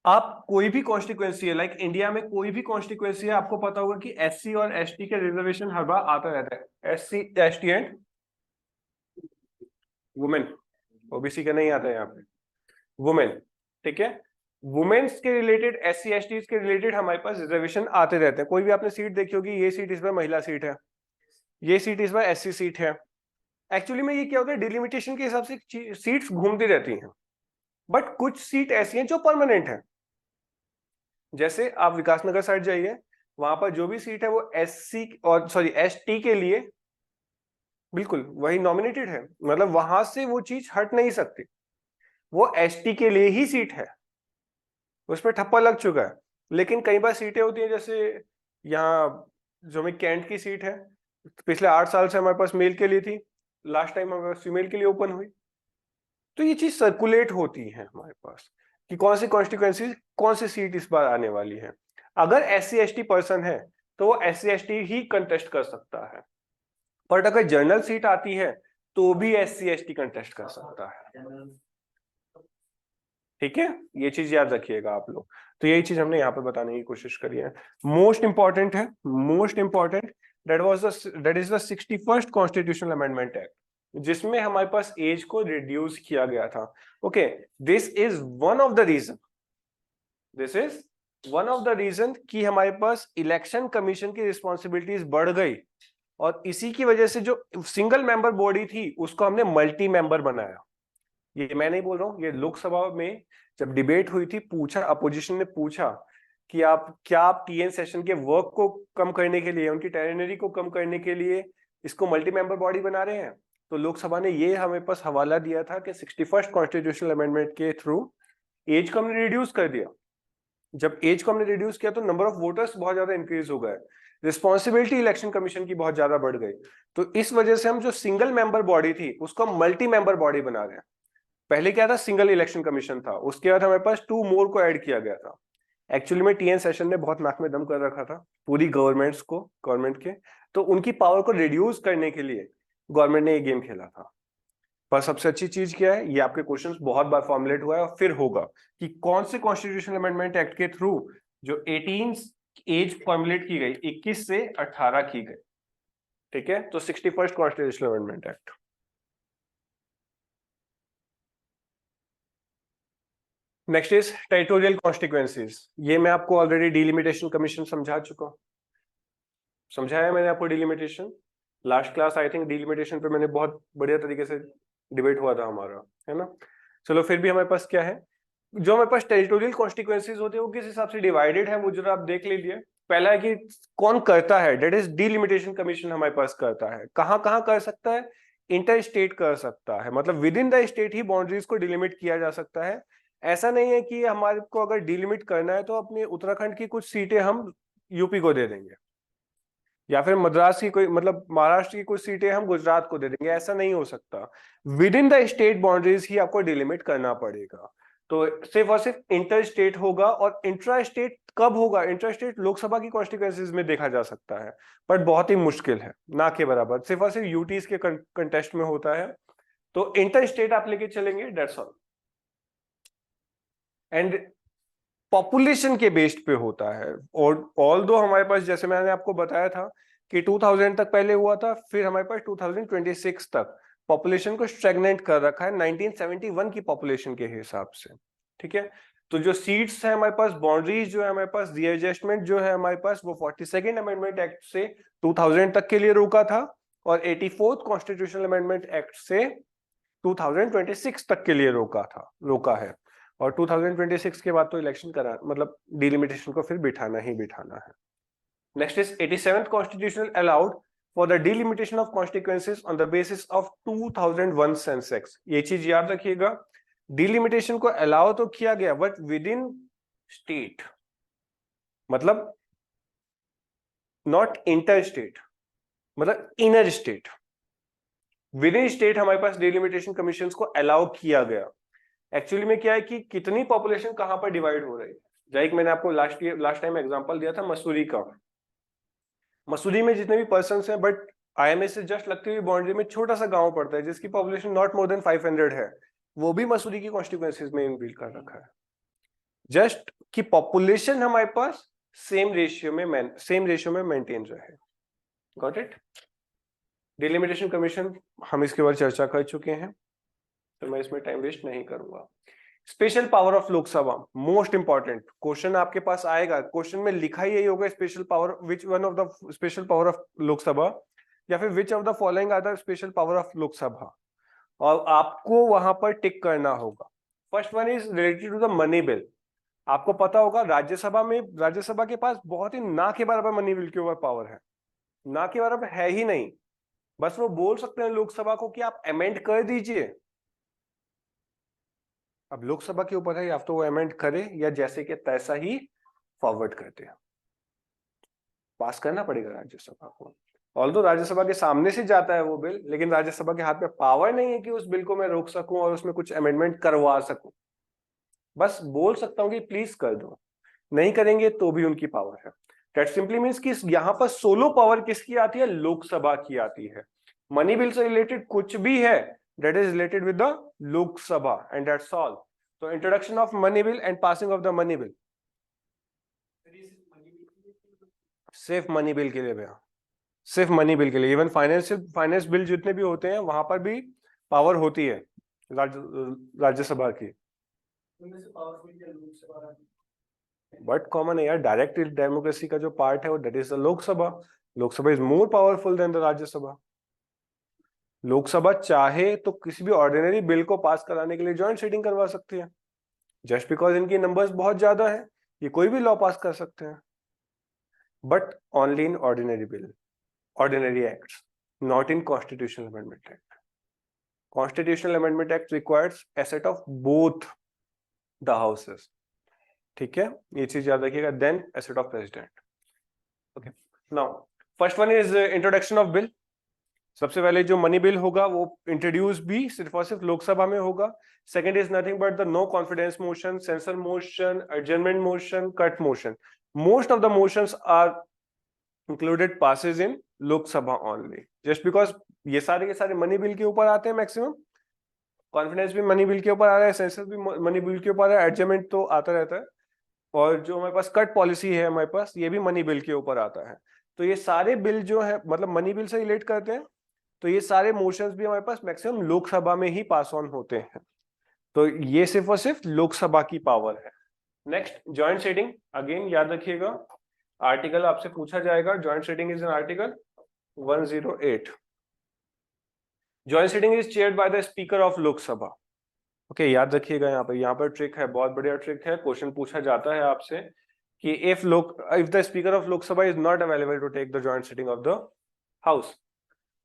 S1: आप कोई भी कॉन्स्टिट्यूएंसी है, लाइक इंडिया में कोई भी कॉन्स्टिट्यूएंसी है, आपको पता होगा कि एससी और एसटी के रिजर्वेशन हर बार आता रहता है। SC ST and women, OBC का नहीं आता है यहाँ पे, वुमेन, ठीक है। वुमेन्स के रिलेटेड, एससी एसटी के रिलेटेड हमारे पास रिजर्वेशन आते रहते हैं। कोई भी आपने सीट देखी होगी, ये सीट इस बार महिला सीट है, ये सीट इस बार एससी सीट है। एक्चुअली में ये क्या होता है, डिलिमिटेशन के हिसाब से सीट्स घूमती रहती हैं, बट कुछ सीट ऐसी हैं जो परमानेंट है। जैसे आप विकासनगर साइड जाइए, वहां पर जो भी सीट है वो एससी और सॉरी एसटी के लिए बिल्कुल वही नॉमिनेटेड है, मतलब वहां से वो चीज हट नहीं सकती, वो एसटी के लिए ही सीट है, उस पर ठप्पा लग चुका है। लेकिन कई बार सीटें होती है, जैसे यहाँ जो में कैंट की सीट है, पिछले 8 साल से हमारे पास मेल के लिए थी, लास्ट टाइम हमारे पास फीमेल के लिए ओपन हुई। तो ये चीज सर्कुलेट होती है हमारे पास कि कौन सी कॉन्स्टिट्यूएंसी, कौन सी सीट इस बार आने वाली है। अगर SC ST पर्सन है तो वो SC ST ही कंटेस्ट कर सकता है, बट अगर जनरल सीट आती है तो भी SC ST कंटेस्ट कर सकता है। ठीक है, ये चीज याद रखिएगा आप लोग। तो यही चीज हमने यहाँ पे बताने की कोशिश करी है। मोस्ट इंपॉर्टेंट है, most important, that is the 61st constitutional amendment act, जिसमें हमारे पास एज को रिड्यूस किया गया था। Okay, this is one of the reason, this is one of the reason कि हमारे पास इलेक्शन कमीशन की रिस्पॉन्सिबिलिटीज बढ़ गई, और इसी की वजह से जो सिंगल मेंबर बॉडी थी उसको हमने मल्टी मेंबर बनाया। ये मैं नहीं बोल रहा हूं, ये लोकसभा में जब डिबेट हुई थी, पूछा, अपोजिशन ने पूछा कि आप TN सेशन के वर्क को कम करने के लिए, उनकी टेरिटरी को कम करने के लिए इसको मल्टी मेंबर बॉडी बना रहे हैं। तो लोकसभा ने ये हमें पास हवाला दिया था कि 61st कॉन्स्टिट्यूशनल अमेंडमेंट के थ्रू एज को हमने रिड्यूस कर दिया। जब एज को हमने रिड्यूस किया तो नंबर ऑफ वोटर्स बहुत ज्यादा इंक्रीज हो गए, रिस्पॉन्सिबिलिटी इलेक्शन कमीशन की बहुत ज्यादा बढ़ गई। तो इस वजह से हम जो सिंगल मेंबर बॉडी थी उसको हम मल्टी मेंबर बॉडी बना रहे हैं। पहले क्या था, सिंगल इलेक्शन कमीशन था, उसके बाद हमारे पास 2 मोर को ऐड किया गया था। एक्चुअली में TN सेशन ने बहुत नाक में दम कर रखा था पूरी गवर्नमेंट के, तो उनकी पावर को रिड्यूस करने के लिए गवर्नमेंट ने ये गेम खेला था। पर सबसे अच्छी चीज क्या है, ये आपके क्वेश्चंस बहुत बार फॉर्मुलेट हुआ है और फिर होगा कि कौन से कॉन्स्टिट्यूशनल अमेंडमेंट एक्ट के थ्रू जो 18 एज फॉर्मुलेट की गई, 21 से 18 की गई। ठीक है, तो 61st constitutional amendment act. Next is territorial constituencies. ये मैं आपको ऑलरेडी डिलिमिटेशन कमीशन समझा चुका हूं, समझाया मैंने आपको delimitation. Last class I think delimitation पे मैंने बहुत बढ़िया तरीके से डिबेट हुआ था हमारा, है ना। चलो फिर भी हमारे पास क्या है, जो हमारे पास टेरिटोरियल कॉन्स्टिट्यूएंसीज होते हैं वो किस हिसाब से डिवाइडेड है, वो जरा आप देख लीजिए। पहला है कि कौन करता है, डेट इज डिलिमिटेशन कमीशन हमारे पास करता है। कहां कहां कर सकता है, इंटर स्टेट कर सकता है, मतलब with in the state he boundaries को डिलिमिट किया जा सकता है। ऐसा नहीं है कि हमारे को अगर डिलिमिट करना है तो अपने उत्तराखंड की कुछ सीटें हम यूपी को दे देंगे, या फिर मद्रास की कोई, मतलब महाराष्ट्र की कुछ सीटें हम गुजरात को दे देंगे, ऐसा नहीं हो सकता। Within the state boundaries ही आपको डिलिमिट करना पड़ेगा। तो सिर्फ और सिर्फ इंटर स्टेट होगा, और इंट्रा स्टेट कब होगा, इंट्रा स्टेट लोकसभा की कॉन्स्टिट्यूएंसीज में देखा जा सकता है, बट बहुत ही मुश्किल है, ना के बराबर, सिर्फ और सिर्फ यूटीज के कंटेस्ट में होता है। तो इंटर स्टेट आप लेके चलेंगे, डेट्स ऑल। एंड पॉपुलेशन के बेस्ड पे होता है, और ऑल दो हमारे पास, जैसे मैंने आपको बताया था कि 2000 तक पहले हुआ था, फिर हमारे पास 2026 तक पॉपुलेशन को स्टैग्नेंट कर रखा है 1971 की पॉपुलेशन के हिसाब से। ठीक है, तो जो सीट्स है हमारे पास, बाउंड्रीज जो है हमारे पास, रीएडजस्टमेंट जो है हमारे पास, वो 42nd अमेंडमेंट एक्ट से 2000 तक के लिए रोका था, और 84th कॉन्स्टिट्यूशनल अमेंडमेंट एक्ट से 2026 तक के लिए रोका है। और 2026 के बाद तो इलेक्शन करा, मतलब डिलिमिटेशन को फिर बिठाना ही बिठाना है। Next is 87th constitutional allowed for the delimitation of constituencies on the basis of 2001 Sensex. ये चीज याद रखिएगा, डिलिमिटेशन को अलाउ तो किया गया बट विद इन स्टेट, मतलब नॉट इंटर स्टेट, मतलब inner state. With in state हमारे पास डिलिमिटेशन कमीशन को अलाउ किया गया। एक्चुअली में क्या है कि कितनी पॉपुलेशन कहां पर डिवाइड हो रही है, लाइक मैंने आपको लास्ट टाइम एग्जांपल दिया था मसूरी का। मसूरी में जितने भी पर्सन हैं, बट IMA से जस्ट लगती हुई बाउंड्री में छोटा सा गांव पड़ता है जिसकी पॉपुलेशन नॉट मोर देन 500 है, वो भी मसूरी की कॉन्स्टिट्यूएंसीज में इनबिल्ट कर रखा है। जस्ट कि पॉपुलेशन हमारे पास सेम रेशियो में मेंटेन रहे। Got it. डिलिमिटेशन कमीशन हम इसके बारे चर्चा कर चुके हैं, तो मैं इसमें टाइम वेस्ट नहीं करूंगा। Special power of Lok Sabha, most important question आपके पास आएगा, क्वेश्चन में लिखा ही यही होगा, special power, which one of the special power of Lok Sabha, या फिर which of the following are the special power of Lok Sabha, और आपको वहां पर टिक करना होगा। First one is related to the money bill. आपको पता होगा राज्यसभा के पास बहुत ही ना के बराबर मनी बिल के ऊपर पावर है, ना के बराबर है ही नहीं। बस वो बोल सकते हैं लोकसभा को कि आप अमेंड कर दीजिए। अब लोकसभा के ऊपर है, या तो वो अमेंड करे या जैसे कि तैसा ही फॉरवर्ड करते हैं। पास करना पड़ेगा राज्यसभा को। ऑल्दो राज्यसभा के सामने से जाता है वो बिल, लेकिन राज्यसभा के हाथ में पावर नहीं है कि उस बिल को मैं रोक सकूं और उसमें कुछ अमेंडमेंट करवा सकूं। बस बोल सकता हूं कि प्लीज कर दो, नहीं करेंगे तो भी उनकी पावर है। दैट सिंपली मींस कि यहाँ पर सोलो पावर किसकी आती है? लोकसभा की आती है। मनी बिल से रिलेटेड कुछ भी है that is related with the Lok Sabha, and that's all. तो introduction of money bill and passing of the money bill, सिर्फ मनी बिल के लिए भैया, सिर्फ मनी बिल के लिए। इवन फाइनेंस बिल जितने भी होते हैं वहां पर भी पावर होती है राज्यसभा की।
S2: उनमें से पावरफुल क्या लोकसभा?
S1: बट कॉमन है यार, डायरेक्ट डेमोक्रेसी का जो पार्ट है वो that is the Lok Sabha. Lok Sabha is more powerful than the Rajya Sabha. Lok Sabha चाहे तो किसी भी ऑर्डिनरी बिल को पास कराने के लिए ज्वाइंट सीटिंग करवा सकती है। जस्ट बिकॉज इनकी नंबर्स बहुत ज्यादा है, ये कोई भी लॉ पास कर सकते हैं, but only in ordinary bill, ordinary acts, not in constitutional amendment act. Constitutional amendment act requires assent of both the houses. ठीक है, ये चीज याद रखिएगा। then assent of president. Okay, now first one is introduction of bill. सबसे पहले जो money bill होगा वो इंट्रोड्यूस भी सिर्फ और सिर्फ लोकसभा में होगा। Second is nothing but the no confidence motion, censure motion, adjournment motion, cut motion. Most of the motions are included passes in Lok Sabha only, just because ये सारे के सारे मनी बिल के ऊपर आते हैं। मैक्सिमम कॉन्फिडेंस भी money bill के ऊपर आ रहा है, सेंसस भी मनी बिल के ऊपर आ रहा है, एडजमेंट तो आता रहता है, और जो हमारे पास कट पॉलिसी है हमारे पास, ये भी मनी बिल के ऊपर आता है। तो ये सारे बिल जो है मतलब मनी बिल से रिलेट करते हैं, तो ये सारे मोशंस भी हमारे पास मैक्सिमम लोकसभा में ही पास ऑन होते हैं। तो ये सिर्फ और सिर्फ लोकसभा की पावर है। Next, joint seating. अगेन याद रखिएगा, आर्टिकल आपसे पूछा जाएगा, joint sitting is in article 108। Joint sitting is chaired by the speaker of Lok Sabha. Okay, याद रखिएगा, यहाँ पर ट्रिक है, बहुत बढ़िया ट्रिक है। क्वेश्चन पूछा जाता है आपसे कि if the speaker of Lok Sabha is not available to take the joint sitting of the house,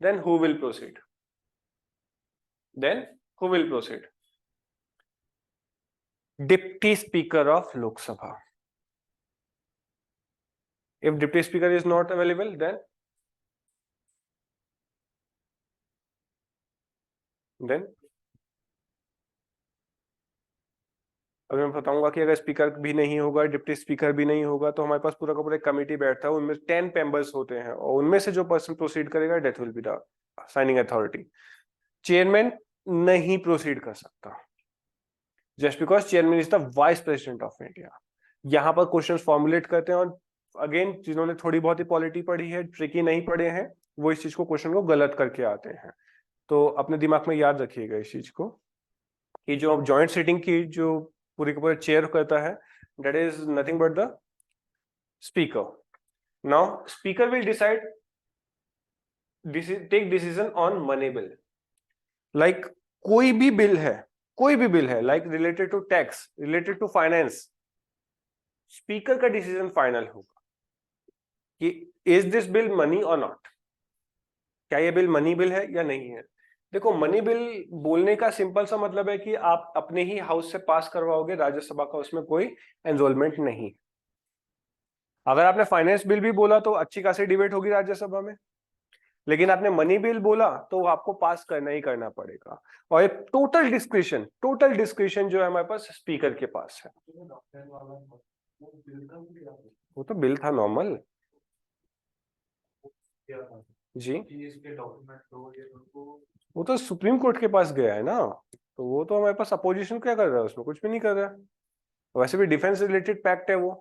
S1: then who will proceed? Deputy speaker of Lok Sabha. If deputy speaker is not available, then अभी मैं बताऊंगा कि अगर स्पीकर भी नहीं होगा, डिप्टी स्पीकर भी नहीं होगा, तो हमारे पास पूरा का पूरा कमेटी बैठता है, उनमें 10 मेंबर्स होते हैं, और उनमें से जो पर्सन प्रोसीड करेगा that will be the signing authority. Chairman नहीं प्रोसीड कर सकता, just because chairman is the vice president of India. यहाँ पर क्वेश्चन फॉर्मुलेट करते हैं, और अगेन जिन्होंने थोड़ी बहुत ही पॉलिटी पढ़ी है, ट्रिकी नहीं पढ़े हैं, वो इस चीज को क्वेश्चन को गलत करके आते हैं। तो अपने दिमाग में याद रखिएगा इस चीज को कि जो जॉइंट सीटिंग की जो पूरी के पूरे चेयर करता है, that is nothing but the speaker. Now speaker will decide take decision on money bill. Like कोई भी बिल है like related to tax, related to finance, speaker का डिसीजन फाइनल होगा कि इज दिस बिल मनी और not, क्या ये bill money bill है या नहीं है। देखो, मनी बिल बोलने का सिंपल सा मतलब है कि आप अपने ही हाउस से पास करवाओगे, राज्यसभा का उसमें कोई एनरोलमेंट नहीं। अगर आपने फाइनेंस बिल भी बोला तो अच्छी खासी डिबेट होगी राज्यसभा में, लेकिन आपने मनी बिल बोला तो आपको पास करना ही करना पड़ेगा, और ये टोटल डिस्क्रिशन जो है हमारे पास स्पीकर के पास है। वो तो बिल था नॉर्मल जी, वो तो सुप्रीम कोर्ट के पास गया है ना, तो वो तो हमारे पास अपोजिशन क्या कर रहा है, उसमें कुछ भी नहीं कर रहा है। वैसे भी डिफेंस रिलेटेड पैक्ट है वो,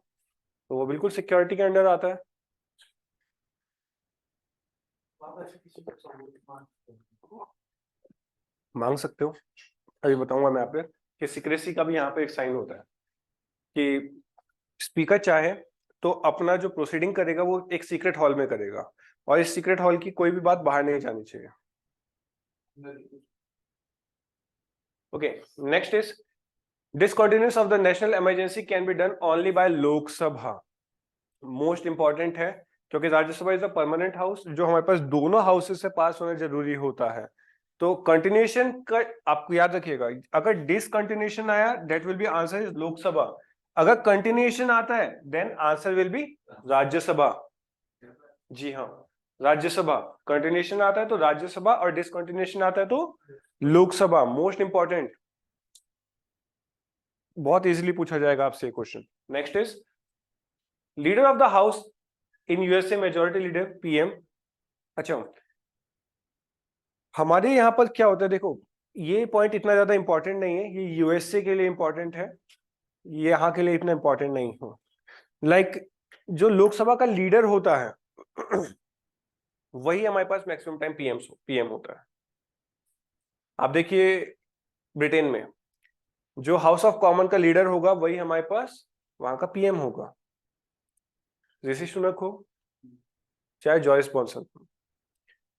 S1: तो वो बिल्कुल सिक्योरिटी के अंडर आता है। मांग सकते हो, अभी बताऊंगा मैं आप कि सीक्रेसी का भी यहाँ पे एक साइन होता है कि स्पीकर चाहे तो अपना जो प्रोसीडिंग करेगा वो एक सीक्रेट हॉल में करेगा, और इस सीक्रेट हॉल की कोई भी बात बाहर नहीं जानी चाहिए। Okay, next is discontinuance of the national emergency can be done only by Lok Sabha. Most important है क्योंकि Rajya Sabha is a permanent house, जो हमारे पास दोनों हाउसेस से पास होना जरूरी होता है। तो कंटिन्यूएशन का आपको याद रखिएगा, अगर डिसकंटिन्यूएशन आया that will be answer is Lok Sabha, अगर कंटिन्यूएशन आता है then answer will be Rajya Sabha. जी हाँ, राज्यसभा। कंटिन्यूएशन आता है तो राज्यसभा और डिसकंटिन्यूएशन आता है तो लोकसभा। मोस्ट इंपॉर्टेंट, बहुत इजीली पूछा जाएगा आपसे question. Next is leader of the house in USA, majority leader PM. अच्छा, हमारे यहाँ पर क्या होता है, देखो ये पॉइंट इतना ज्यादा इंपॉर्टेंट नहीं है, ये यूएसए के लिए इंपॉर्टेंट है, ये यहाँ के लिए इतना इंपॉर्टेंट नहीं हो। लाइक जो लोकसभा का लीडर होता है वही हमारे पास मैक्सिमम टाइम पीएम होता है। आप देखिए ब्रिटेन में जो हाउस ऑफ कॉमन का लीडर होगा वही हमारे पास वहां का पीएम होगा। ऋषि सुनक हो चाहे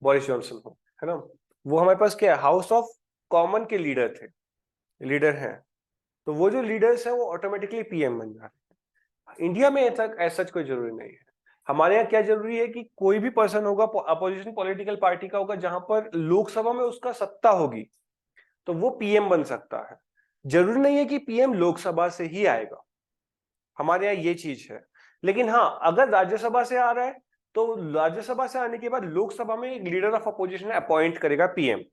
S1: बोरिस जॉनसन हो, है ना, वो हमारे पास क्या है, हाउस ऑफ कॉमन के लीडर हैं। तो वो जो लीडर्स हैं वो ऑटोमेटिकली पीएम बन जाते हैं। इंडिया में ऐसा कोई जरूरी नहीं है। हमारे यहाँ क्या जरूरी है कि कोई भी पर्सन होगा अपोजिशन पॉलिटिकल पार्टी का होगा, जहां पर लोकसभा में उसका सत्ता होगी तो वो पीएम बन सकता है। जरूरी नहीं है कि पीएम लोकसभा से ही आएगा, हमारे यहाँ ये चीज है। लेकिन हाँ, अगर राज्यसभा से आ रहा है तो राज्यसभा से आने के बाद लोकसभा में एक लीडर ऑफ अपोजिशन अपॉइंट करेगा पीएम।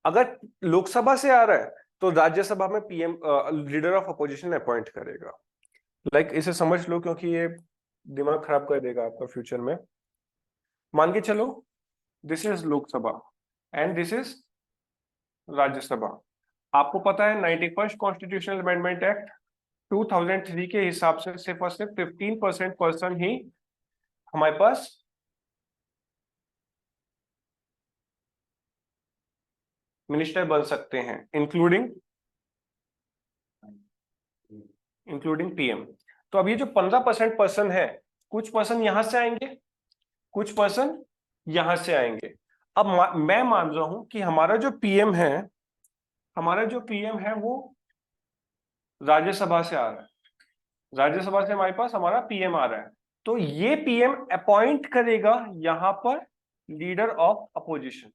S1: अगर लोकसभा से आ रहा है तो राज्यसभा में PM leader of opposition appoint करेगा। लाइक इसे समझ लो, क्योंकि ये दिमाग खराब कर देगा आपका फ्यूचर में। मान के चलो this is Lok Sabha and this is Rajya Sabha. आपको पता है 91st कॉन्स्टिट्यूशनल अमेंडमेंट एक्ट 2003 के हिसाब से सिर्फ और सिर्फ 15% पर्सन ही हमारे पास मिनिस्टर बन सकते हैं, इंक्लूडिंग पीएम। तो अब ये जो 15% पर्सन है, कुछ पर्सन यहां से आएंगे, कुछ पर्सन यहां से आएंगे। अब मैं मान रहा हूं कि हमारा जो पीएम है वो राज्यसभा से आ रहा है, राज्यसभा से हमारे पास हमारा पीएम आ रहा है। तो ये पीएम अपॉइंट करेगा यहां पर लीडर ऑफ अपोजिशन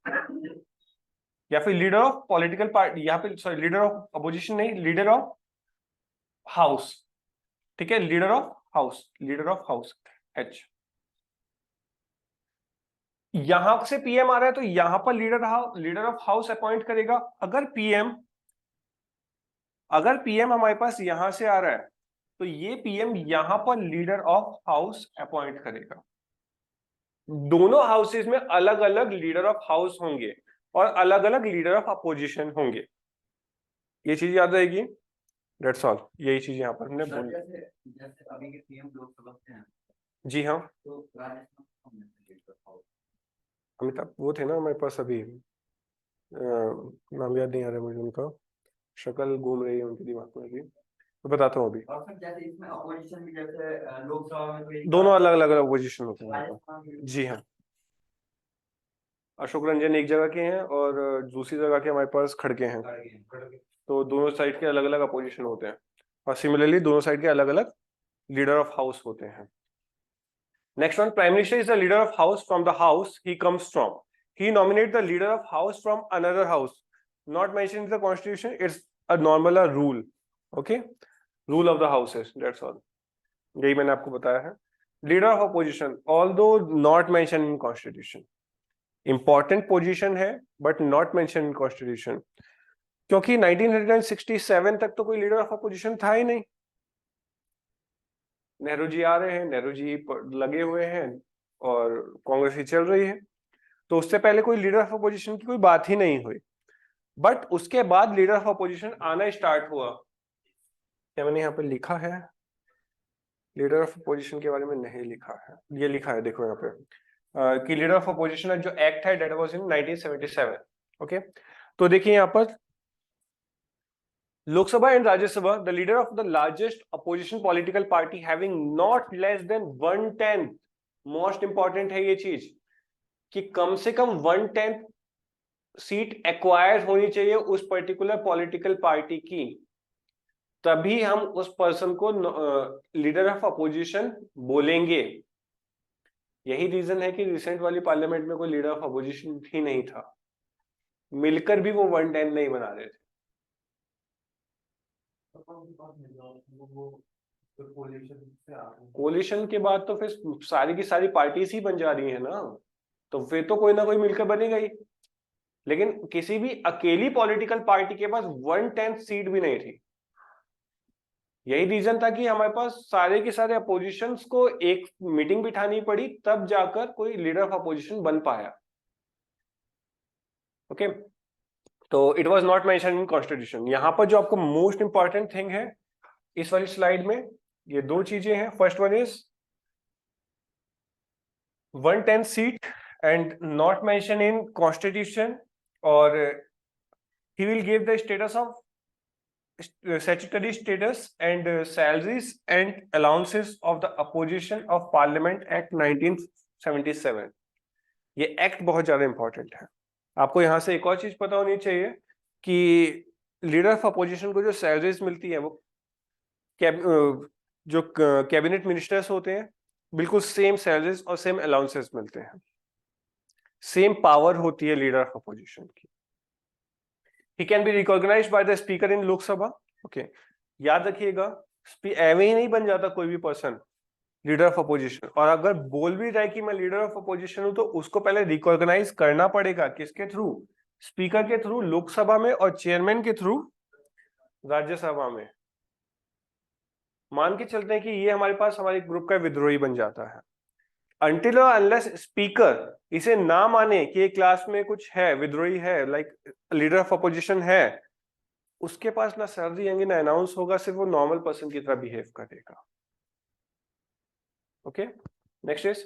S1: या फिर लीडर ऑफ पॉलिटिकल पार्टी, यहाँ पे सॉरी लीडर ऑफ अपोजिशन नहीं, लीडर ऑफ हाउस। ठीक है, लीडर ऑफ हाउस एच। यहां से पीएम आ रहा है तो यहां पर लीडर ऑफ हाउस अपॉइंट करेगा। अगर पीएम हमारे पास यहां से आ रहा है तो ये पीएम यहां पर लीडर ऑफ हाउस अपॉइंट करेगा। दोनों हाउसेस में अलग अलग लीडर ऑफ हाउस होंगे और अलग अलग लीडर ऑफ अपोजिशन होंगे। ये चीज याद रहेगी, दैट्स ऑल। यही चीज यहाँ पर हमने बोली।
S2: जैसे अभी के पीएम लोकसभा से हैं,
S1: जी हाँ,
S2: तो राजस्थान में
S1: अमिताभ वो थे ना हमारे पास अभी, नाम याद नहीं आ रहा मुझे उनका, शक्ल घूम रही है उनके दिमाग में अभी, तो बताता हूँ अभी।
S2: और फिर जैसे इसमें अपोजिशन भी जैसे लोकसभा में कोई
S1: दोनों अलग अलग अपोजिशन होते हैं यहाँ पर।
S2: राजस्थान में
S1: जी हाँ, अशोक रंजन एक जगह के हैं और दूसरी जगह के हमारे पास खड़गे हैं, तो दोनों साइड के अलग अलग अपोजिशन होते हैं और सिमिलरली दोनों साइड के अलग अलग लीडर ऑफ हाउस होते हैं। Next one, prime minister is the leader of house from the house he comes from. He nominate the leader of house from another house, not mention in the constitution, it's a normal rule. Okay, rule of the houses, that's all. यही मैंने आपको बताया है। Leader of opposition although not mention in constitution, important position है but not mention in constitution, क्योंकि 1967 तक तो कोई लीडर ऑफ अपोजिशन था ही नहीं। नेहरू जी आ रहे हैं, नेहरू जी लगे हुए हैं और कांग्रेस ही चल रही है, तो उससे पहले कोई लीडर ऑफ अपोजिशन की कोई बात ही नहीं हुई। बट उसके बाद लीडर ऑफ अपोजिशन आना स्टार्ट हुआ। क्या मैंने यहाँ पे लिखा है? लीडर ऑफ अपोजिशन के बारे में नहीं लिखा है, ये लिखा है देखो यहाँ पे कि लीडर ऑफ अपोजिशन जो एक्ट है दैट वाज इन 1977। ओके, तो देखिए यहाँ पर Lok Sabha and Rajya Sabha, the leader of the largest opposition political party having not less than 1/10, most important है ये चीज कि कम से कम 1/10 सीट एक्वायर होनी चाहिए उस पर्टिकुलर पॉलिटिकल पार्टी की, तभी हम उस पर्सन को लीडर ऑफ अपोजिशन बोलेंगे। यही रीजन है कि रिसेंट वाली पार्लियामेंट में कोई लीडर ऑफ अपोजिशन ही नहीं था, मिलकर भी वो 110 नहीं बना रहे थे। कोलिशन के बाद तो फिर सारी की सारी पार्टीज ही बन जा रही है ना, तो फिर तो कोई ना कोई मिलकर बनेगा ही। लेकिन किसी भी अकेली पॉलिटिकल पार्टी के पास 110 सीट भी नहीं थी। यही रीजन था कि हमारे पास सारे के सारे अपोजिशंस को एक मीटिंग बिठानी पड़ी, तब जाकर कोई लीडर ऑफ अपोजिशन बन पाया। ओके, तो it was not mention in constitution. यहां पर जो आपको मोस्ट इंपॉर्टेंट थिंग है इस वाली स्लाइड में, ये दो चीजें हैं। First one is 110 seat and not mention in constitution, और he will give the status of statutory status and salaries and allowances of the opposition of Parliament Act 1977। ये एक्ट बहुत ज्यादा इंपॉर्टेंट है। आपको यहां से एक और चीज पता होनी चाहिए कि लीडर ऑफ अपोजिशन को जो सैलरीज मिलती है वो जो कैबिनेट मिनिस्टर्स होते हैं बिल्कुल सेम सैलरीज और सेम अलाउंसेस मिलते हैं, सेम पावर होती है लीडर ऑफ अपोजिशन की। He can be recognized by the speaker in Lok Sabha। Okay, याद रखिएगा, एवं ही नहीं बन जाता कोई भी पर्सन लीडर ऑफ अपोजिशन। और अगर बोल भी रहा है कि मैं लीडर ऑफ अपोजिशन हूं, तो उसको पहले रिकॉग्नाइज करना पड़ेगा। किसके थ्रू? स्पीकर के थ्रू लोकसभा में, और चेयरमैन के थ्रू राज्यसभा में। मान के चलते हैं कि ये हमारे पास हमारे ग्रुप का विद्रोही बन जाता है। Until or unless स्पीकर इसे ना माने कि एक क्लास में कुछ है, विद्रोही है, लाइक लीडर ऑफ अपोजिशन है, उसके पास ना सैलरी आएंगे ना अनाउंस होगा, सिर्फ वो नॉर्मल पर्सन की तरह बिहेव करेगा। Okay, next is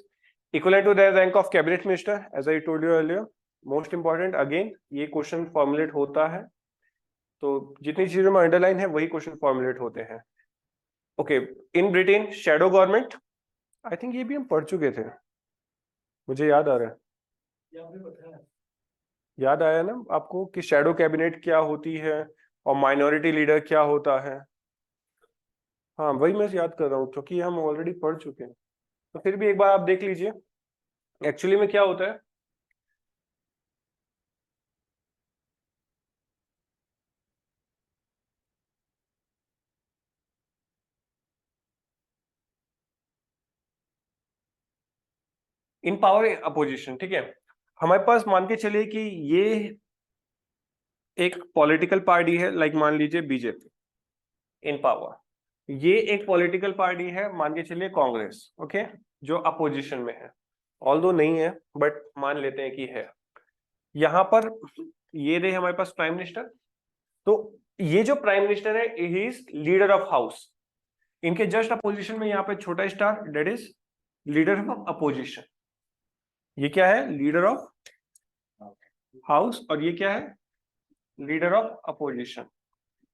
S1: equal to the rank of cabinet minister, as I told you earlier. Most important, again ये क्वेश्चन फॉर्मुलेट होता है, तो जितनी चीजों में अंडरलाइन है वही क्वेश्चन फॉर्मुलेट होते हैं। Okay, in Britain shadow government, I think ये भी हम पढ़ चुके थे, मुझे याद आ रहा है। याद आया ना आपको कि शैडो कैबिनेट क्या होती है और माइनॉरिटी लीडर क्या होता है? हाँ, वही मैं याद कर रहा हूँ क्योंकि हम ऑलरेडी पढ़ चुके हैं, तो फिर भी एक बार आप देख लीजिए एक्चुअली में क्या होता है। इन पावर अपोजिशन, ठीक है, हमारे पास मान के चलिए कि ये एक पॉलिटिकल पार्टी है, लाइक मान लीजिए बीजेपी इन पावर। ये एक पॉलिटिकल पार्टी है, मान के चलिए कांग्रेस, ओके, जो अपोजिशन में है, ऑल्दो नहीं है बट मान लेते हैं कि है। यहां पर ये रहे हमारे पास प्राइम मिनिस्टर, तो ये जो प्राइम मिनिस्टर है he is leader of house. इनके जस्ट अपोजिशन में यहाँ पे छोटा star, that is leader of opposition. ये क्या है? लीडर ऑफ हाउस, और ये क्या है? Leader of opposition.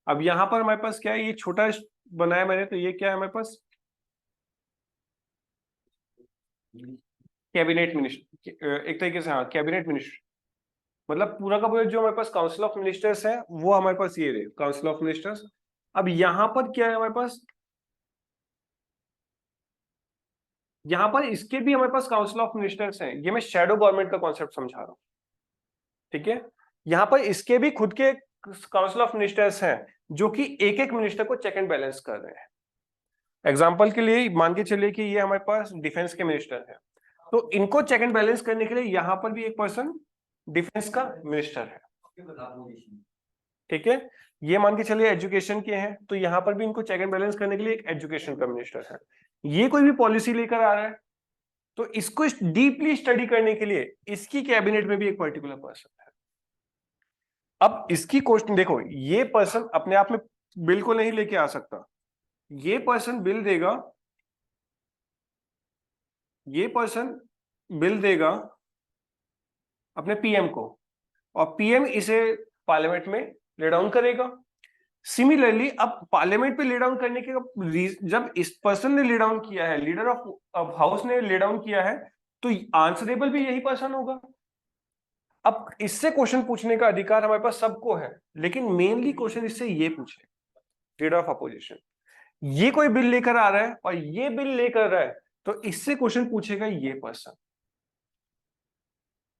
S1: अब यहां पर हमारे पास क्या है? ये छोटा बनाया मैंने, तो ये क्या है हमारे पास? कैबिनेट मिनिस्टर, एक तरीके से हाँ कैबिनेट मिनिस्टर, मतलब पूरा का पूरा जो हमारे पास काउंसिल ऑफ मिनिस्टर्स है वो हमारे पास ये रहे काउंसिल ऑफ मिनिस्टर्स। अब यहां पर क्या है हमारे पास? यहां पर इसके भी हमारे पास काउंसिल ऑफ मिनिस्टर्स हैं। ये मैं शैडो गवर्नमेंट का कॉन्सेप्ट समझा रहा हूं, ठीक है। यहां पर इसके भी खुद के काउंसिल ऑफ मिनिस्टर्स हैं जो कि एक एक मिनिस्टर को चेक एंड बैलेंस कर रहे हैं। एग्जाम्पल के लिए मान के चलिए कि ये हमारे पास डिफेंस के मिनिस्टर हैं, तो इनको चेक एंड बैलेंस करने के लिए यहां पर भी एक पर्सन डिफेंस का मिनिस्टर है, ठीक है। ये मान के चलिए एजुकेशन के हैं, तो यहां पर भी इनको चेक एंड बैलेंस करने के लिए एक एजुकेशन का मिनिस्टर है। ये कोई भी पॉलिसी लेकर आ रहा है तो इसको डीपली स्टडी करने के लिए इसकी कैबिनेट में भी एक पर्टिकुलर पर्सन है। अब इसकी क्वेश्चन देखो, ये पर्सन अपने आप में बिल को नहीं लेके आ सकता, ये पर्सन बिल देगा, ये पर्सन बिल देगा अपने पीएम को, और पीएम इसे पार्लियामेंट में ले डाउन करेगा। सिमिलरली अब पार्लियामेंट पे ले डाउन करने के जब इस पर्सन ने ले डाउन किया है, लीडर ऑफ हाउस ने ले डाउन किया है, तो आंसरेबल भी यही पर्सन होगा। अब इससे क्वेश्चन पूछने का अधिकार हमारे पास सबको है, लेकिन मेनली क्वेश्चन इससे ये पूछे लीडर ऑफ अपोजिशन, ये कोई बिल लेकर आ रहा है और ये बिल लेकर रहा है, तो इससे क्वेश्चन पूछेगा ये पर्सन,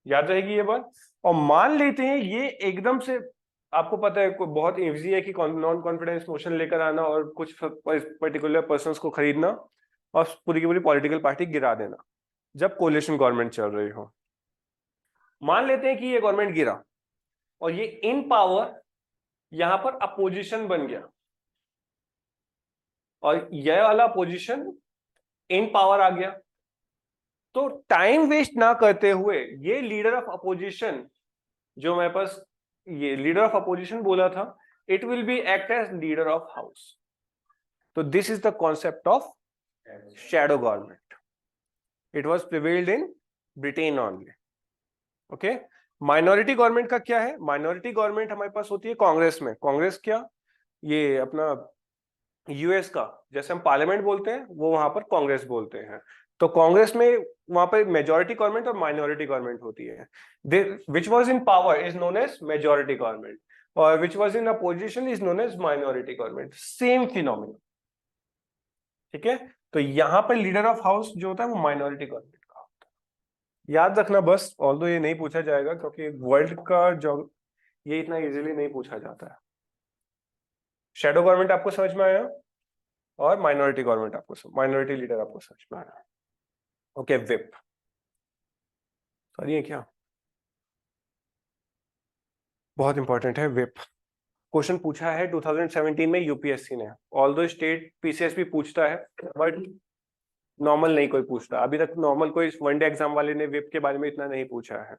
S1: याद रहेगी ये बात। और मान लेते हैं ये एकदम से, आपको पता है बहुत इजी है कि नॉन कॉन्फिडेंस मोशन लेकर आना और कुछ पर्टिकुलर पर्संस को खरीदना और पूरी की पूरी पॉलिटिकल पार्टी गिरा देना जब कोलिशन गवर्नमेंट चल रही हो। मान लेते हैं कि ये गवर्नमेंट गिरा और ये इन पावर यहां पर अपोजिशन बन गया और यह वाला अपोजिशन इन पावर आ गया, तो टाइम वेस्ट ना करते हुए ये लीडर ऑफ अपोजिशन, जो मेरे पास ये लीडर ऑफ अपोजिशन बोला था, it will be act as leader of house. तो this is the concept of shadow government. It was prevailed in Britain only. Okay, minority government का क्या है? माइनॉरिटी गवर्नमेंट हमारे पास होती है कांग्रेस में। कांग्रेस क्या, ये अपना यूएस का जैसे हम पार्लियामेंट बोलते हैं वो वहां पर कांग्रेस बोलते हैं। तो कांग्रेस में वहां पर मेजॉरिटी गवर्नमेंट और माइनॉरिटी गवर्नमेंट होती है। Which was in power is known as majority government और which was in opposition is known as minority government. Same phenomena, ठीक है। तो यहां पर लीडर ऑफ हाउस जो होता है वो माइनॉरिटी गवर्नमेंट का होता है। याद रखना बस, ऑल्दो ये नहीं पूछा जाएगा क्योंकि वर्ल्ड का जो ये इतना इजीली नहीं पूछा जाता है। शैडो गवर्नमेंट आपको समझ में आया और माइनॉरिटी गवर्नमेंट आपको, माइनॉरिटी लीडर आपको समझ में आया। ओके, विप सॉरी है क्या, बहुत इंपॉर्टेंट है विप। क्वेश्चन पूछा है 2017 में यूपीएससी ने। ऑल्दो स्टेट पीसीएस भी पूछता है बट नॉर्मल नहीं कोई पूछता अभी तक। नॉर्मल कोई वनडे एग्जाम वाले ने विप के बारे में इतना नहीं पूछा है।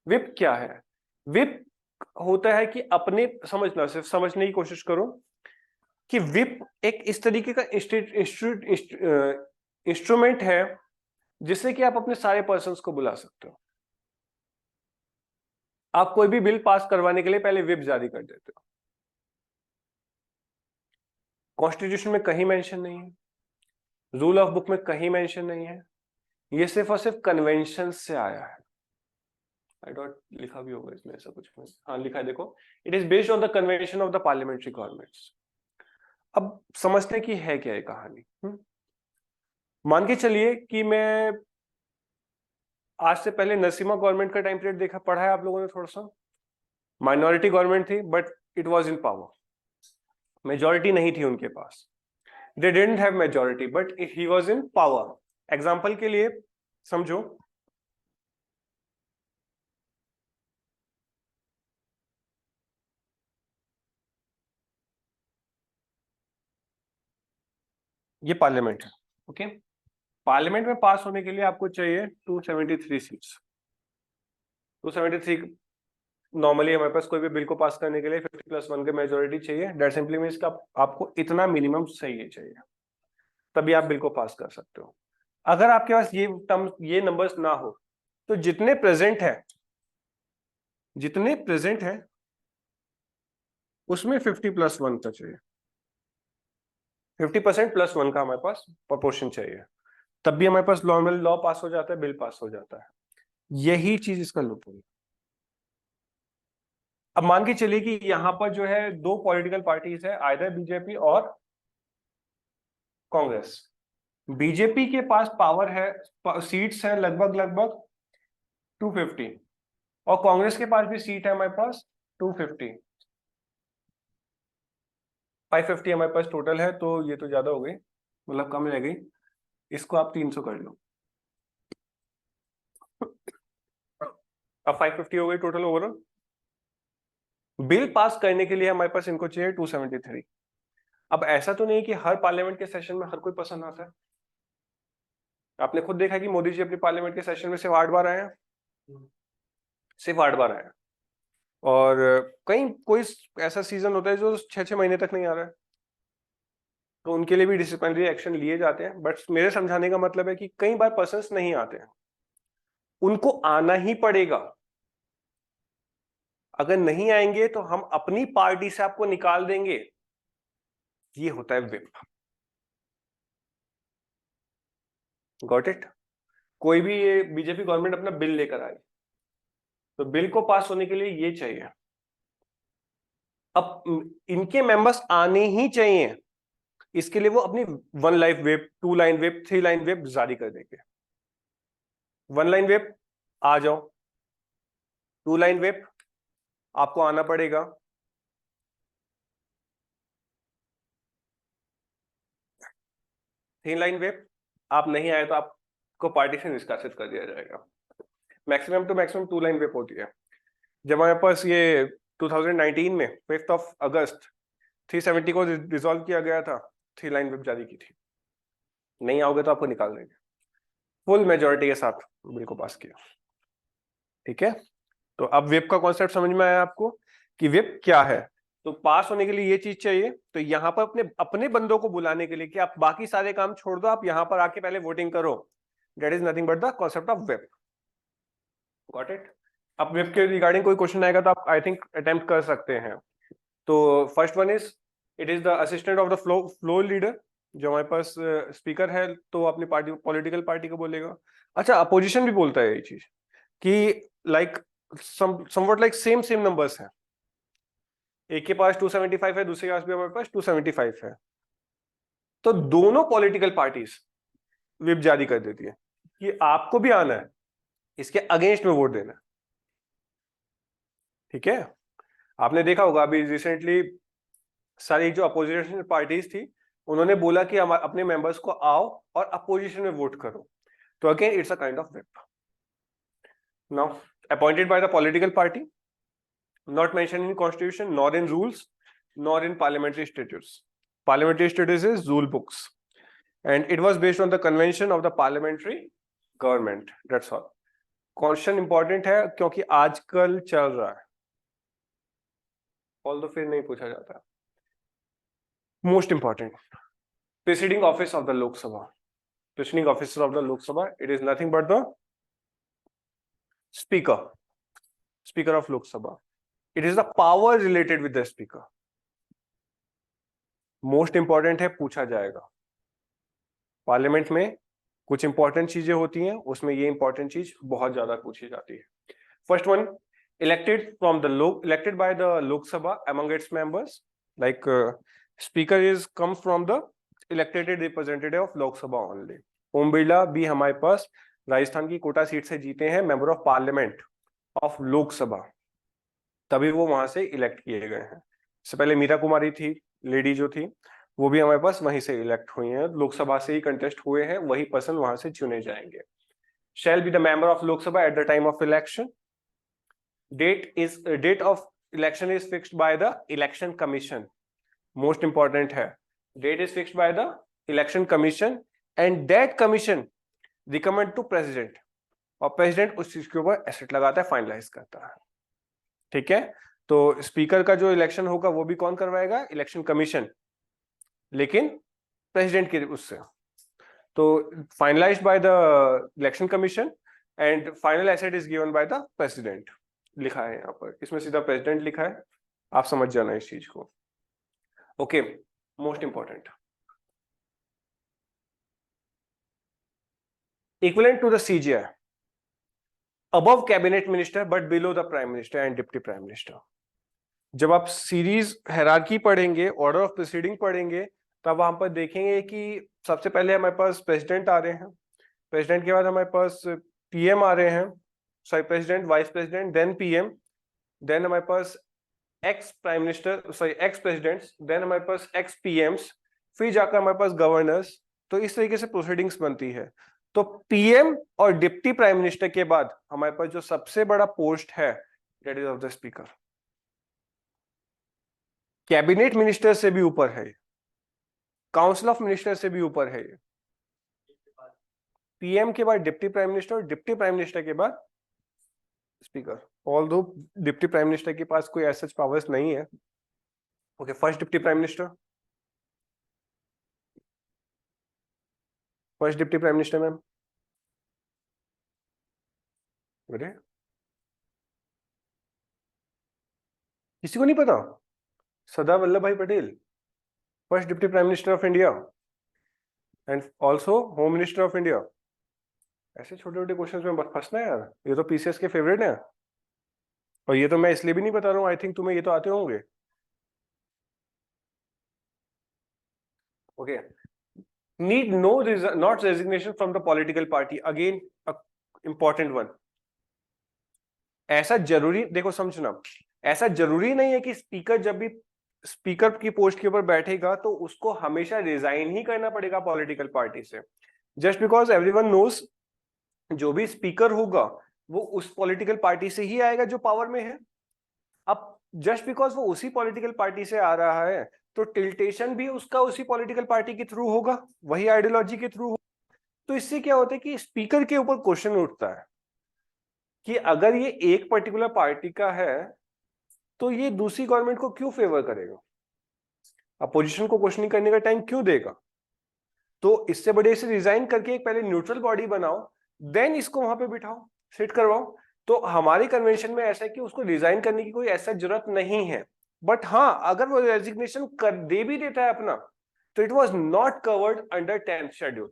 S1: विप क्या है? विप होता है कि अपने, समझना, सिर्फ समझने की कोशिश करो कि विप एक इस तरीके का इंस्ट्रूमेंट है जिससे कि आप अपने सारे पर्संस को बुला सकते हो। आप कोई भी बिल पास करवाने के लिए पहले विप जारी कर देते हो। कॉन्स्टिट्यूशन में कहीं मेंशन नहीं है, रूल ऑफ बुक में कहीं मेंशन नहीं है, ये सिर्फ और सिर्फ कन्वेंशन से आया है। आई डॉट लिखा भी होगा इसमें ऐसा कुछ, हाँ लिखा है देखो, it is based on the convention of the parliamentary governments. अब समझते हैं कि है क्या ये कहानी। मान के चलिए कि मैं आज से पहले नरसिम्हा गवर्नमेंट का टाइम पीरियड देखा, पढ़ा है आप लोगों ने थोड़ा सा। माइनॉरिटी गवर्नमेंट थी but it was in power, majority नहीं थी उनके पास, they didn't have majority but he was in power. Example के लिए समझो, ये पार्लियामेंट है। ओके, पार्लियामेंट में पास होने के लिए आपको चाहिए 273 सीट्स। 273 नॉर्मली हमारे पास कोई भी बिल को पास करने के लिए 50+1 की मेजोरिटी चाहिए। दैट सिंपली मींस का आपको इतना मिनिमम चाहिए, तभी आप बिल को पास कर सकते हो। अगर आपके पास ये टर्म, ये नंबर्स ना हो तो जितने प्रेजेंट है उसमें 50+1 का चाहिए, 50% +1 का हमारे पास प्रोपोर्शन चाहिए, तब भी हमारे पास नॉर्मल लॉ पास हो जाता है, बिल पास हो जाता है। यही चीज इसका लूप है। अब मान के चलिए कि यहां पर जो है दो पॉलिटिकल पार्टीज है, आइदर बीजेपी और कांग्रेस। बीजेपी के पास पावर है, सीट्स है लगभग 250 और कांग्रेस के पास भी सीट है हमारे पास 250, 550 हमारे पास टोटल है। तो ये तो ज्यादा हो गई, मतलब कम रह गई, इसको आप 300 कर लो। अब 550 हो गई टोटल ओवरऑल। बिल पास करने के लिए हमारे पास इनको चाहिए 273। अब ऐसा तो नहीं कि हर पार्लियामेंट के सेशन में हर कोई पसंद आता है। आपने खुद देखा कि मोदी जी अपने पार्लियामेंट के सेशन में सिर्फ 8 बार आए हैं, सिर्फ 8 बार आए हैं। और कहीं कोई ऐसा सीजन होता है जो 6-6 महीने तक नहीं आ रहा है, तो उनके लिए भी डिसिप्लिनरी एक्शन लिए जाते हैं। बट मेरे समझाने का मतलब है कि कई बार पर्सन्स नहीं आते हैं, उनको आना ही पड़ेगा। अगर नहीं आएंगे तो हम अपनी पार्टी से आपको निकाल देंगे। ये होता है विप। Got it? कोई भी ये बीजेपी गवर्नमेंट अपना बिल लेकर आए तो बिल को पास होने के लिए ये चाहिए। अब इनके मेंबर्स आने ही चाहिए, इसके लिए वो अपनी 1 line whip, 2 line whip, 3 line whip जारी कर देंगे। 1 लाइन व्हिप आ जाओ, 2 लाइन व्हिप आपको आना पड़ेगा, 3 लाइन व्हिप आप नहीं आए तो आपको पार्टी से निष्कासित कर दिया जाएगा। Maximum two maximum 2 line whip होती है। जब हमारे पास ये 2019 में 5 अगस्त 370 को रिजॉल्व किया गया था, 3 लाइन व्हिप जारी की थी। नहीं आओगे तो आपको निकाल देंगे। फुल मेजोरिटी के साथ बिल को पास किया। ठीक है, तो अब व्हिप का कॉन्सेप्ट समझ में आया आपको कि व्हिप क्या है। तो पास होने के लिए ये चीज चाहिए, तो यहाँ पर अपने अपने बंदों को बुलाने के लिए कि आप बाकी सारे काम छोड़ दो, आप यहाँ पर आके पहले वोटिंग करो। That is nothing but the concept of whip. Got it. अब व्हिप के रिगार्डिंग कोई क्वेश्चन आएगा तो आप आई थिंक अटेम्प्ट कर सकते हैं। तो first one is it is the assistant of the floor leader. जो हमारे पास स्पीकर है तो अपनी पार्टी, पॉलिटिकल पार्टी को बोलेगा। अच्छा, अपोजिशन भी बोलता है ये चीज कि like somewhat like same numbers हैं। एक के पास 275 है, दूसरे के पास भी हमारे पास 275 है, तो दोनों पॉलिटिकल पार्टीज व्हिप जारी कर देती है कि आपको भी आना है, इसके अगेंस्ट में वोट देना है। ठीक है, आपने देखा होगा अभी रिसेंटली सारी जो अपोजिशन पार्टीज थी उन्होंने बोला कि हम अपने मेंबर्स को आओ और अपोजिशन में वोट करो। तो again it's a kind of whip. Now appointed by the political party, not mentioned in constitution nor in rules nor in parliamentary statutes. Parliamentary statutes is rule books and it was based on the convention of the parliamentary government. That's all. Question important है क्योंकि आजकल चल रहा है, although फिर नहीं पूछा जाता। Most important, preceding office of the Lok Sabha. Preceding office of the Lok Sabha, it is nothing but the speaker, speaker of Lok Sabha. It is the power related with the speaker. Most important है, पूछा जाएगा। पार्लियामेंट में कुछ इंपॉर्टेंट चीजें होती हैं, उसमें ये इंपॉर्टेंट चीज बहुत ज्यादा पूछी जाती है। First one, elected by the Lok Sabha among its members, like speaker is comes from the elected representative of Lok Sabha only. Om Birla भी हमारे पास राजस्थान की कोटा सीट से जीते हैं, member of parliament of Lok Sabha, तभी वो वहां से इलेक्ट किए गए हैं। इससे पहले मीरा कुमारी थी, लेडी जो थी, वो भी हमारे पास वहीं से इलेक्ट हुई हैं, लोकसभा से ही कंटेस्ट हुए हैं, वही पर्सन वहां से चुने जाएंगे। Shall be the member of Lok Sabha at the time of election. Date of election is fixed by the election commission. Most important है, date is fixed by the election commission and that commission recommend to president, और president उस चीज के ऊपर asset लगाता है, finalise करता है। ठीक है, तो स्पीकर का जो इलेक्शन होगा वो भी कौन करवाएगा? इलेक्शन कमीशन, लेकिन प्रेसिडेंट के उससे। तो finalised bye the election commission and final asset is given by the president. लिखा है यहाँ पर, इसमें सीधा प्रेसिडेंट लिखा है, आप समझ जाना इस चीज को। Okay, most important, equivalent to the CJI, above cabinet minister but below the prime minister and deputy prime minister. जब आप सीरीज हायरार्की पढ़ेंगे, ऑर्डर ऑफ प्रोसीडिंग पढ़ेंगे, तब वहां पर देखेंगे कि सबसे पहले हमारे पास प्रेसिडेंट आ रहे हैं, प्रेसिडेंट के बाद हमारे पास पीएम आ रहे हैं, sorry president, vice president, then PM, then हमारे पास ex prime minister, sorry ex presidents, then हमारे पास एक्स पीएम्स, फिर जाकर हमारे पास गवर्नर्स। तो इस तरीके से प्रोसीडिंग्स बनती है। तो पीएम और डिप्टी प्राइम मिनिस्टर के बाद हमारे पास जो सबसे बड़ा पोस्ट है, that is of the speaker. Cabinet minister से भी ऊपर है, काउंसिल ऑफ मिनिस्टर से भी ऊपर है। पीएम के बाद डिप्टी प्राइम मिनिस्टर, और डिप्टी प्राइम मिनिस्टर के बाद speaker. Although deputy prime minister के पास कोई ऐसा पावर्स नहीं है। Okay, first deputy prime minister, first deputy prime minister ma'am, बोलिए। किसी को नहीं पता? सरदार वल्लभ भाई Patel, first deputy prime minister of India and also home minister of India. ऐसे छोटे छोटे क्वेश्चंस में मत फंसना यार, ये तो पीसीएस के फेवरेट हैं। और ये तो मैं इसलिए भी नहीं बता रहा हूँ, आई थिंक तुम्हें ये तो आते होंगे। Okay. Need no not resignation from the political party. Again, a important one. ऐसा जरूरी, देखो समझना, ऐसा जरूरी नहीं है कि स्पीकर जब भी स्पीकर की पोस्ट के ऊपर बैठेगा तो उसको हमेशा रिजाइन ही करना पड़ेगा पॉलिटिकल पार्टी से. जस्ट बिकॉज एवरीवन नोस जो भी स्पीकर होगा वो उस पॉलिटिकल पार्टी से ही आएगा जो पावर में है. अब जस्ट बिकॉज वो उसी पॉलिटिकल पार्टी से आ रहा है तो टिल्टेशन भी उसका उसी पॉलिटिकल पार्टी के थ्रू होगा, वही आइडियोलॉजी के थ्रू होगा. तो इससे क्या होता है कि स्पीकर के ऊपर क्वेश्चन उठता है कि अगर ये एक पर्टिकुलर पार्टी का है तो ये दूसरी गवर्नमेंट को क्यों फेवर करेगा, अपोजिशन को क्वेश्चनिंग करने का टाइम क्यों देगा. तो इससे बड़े से रिजाइन करके एक पहले न्यूट्रल बॉडी बनाओ, देन इसको वहां पे बिठाओ, सिट करवाओ. तो हमारे कन्वेंशन में ऐसा है कि उसको रिजाइन करने की कोई ऐसा जरूरत नहीं है. बट हाँ, अगर वो रेजिग्नेशन कर दे भी देता है अपना तो it was not covered under 10th schedule.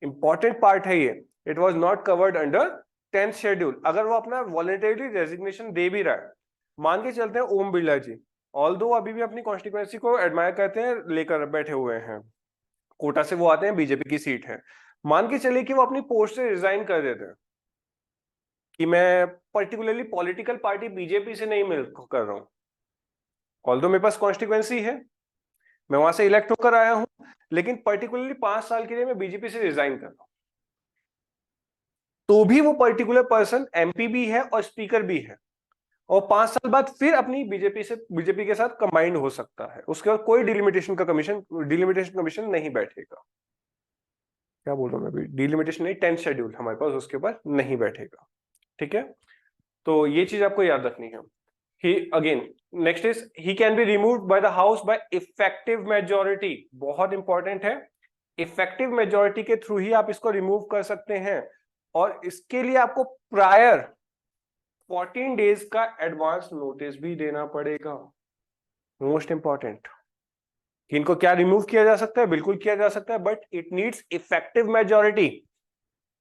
S1: Important part है ये, it was not covered under 10th schedule. अगर वो अपना वॉलंटरीली रेजिग्नेशन दे भी रहा है, मान के चलते हैं ओम बिरला जी ऑल्दो अभी भी अपनी कॉन्स्टिट्यूएंसी को एडमायर करते हैं, लेकर बैठे हुए हैं, कोटा से वो आते हैं, बीजेपी की सीट है, मान के चलिए कि वो अपनी पोस्ट से रिजाइन कर देते हैं कि मैं पर्टिकुलरली पॉलिटिकल पार्टी बीजेपी से नहीं मिल कर रहा हूं, ऑल्दो मेरे पास कॉन्स्टिट्यूएंसी है, मैं वहां से इलेक्ट होकर आया हूं, लेकिन पर्टिकुलरली 5 साल के लिए मैं बीजेपी से रिजाइन कर रहा हूं, तो भी वो पर्टिकुलर पर्सन एमपी भी है और स्पीकर भी है, और 5 साल बाद फिर अपनी बीजेपी के साथ कंबाइंड हो सकता है. उसके बाद कोई डिलिमिटेशन कमीशन नहीं बैठेगा. क्या बोल रहा हूं मैं अभी, डिलिमिटेशन नहीं, 10th शेड्यूल हमारे पास उसके ऊपर नहीं बैठेगा. ठीक है, तो ये चीज आपको याद रखनी है. He again next is he can be removed by the house by effective majority. बहुत इंपॉर्टेंट है, इफेक्टिव मेजॉरिटी के थ्रू ही आप इसको रिमूव कर सकते हैं, और इसके लिए आपको प्रायर 14 डेज का एडवांस नोटिस भी देना पड़ेगा. मोस्ट इंपॉर्टेंट, इनको क्या रिमूव किया जा सकता है, बिल्कुल किया जा सकता है, but it needs effective majority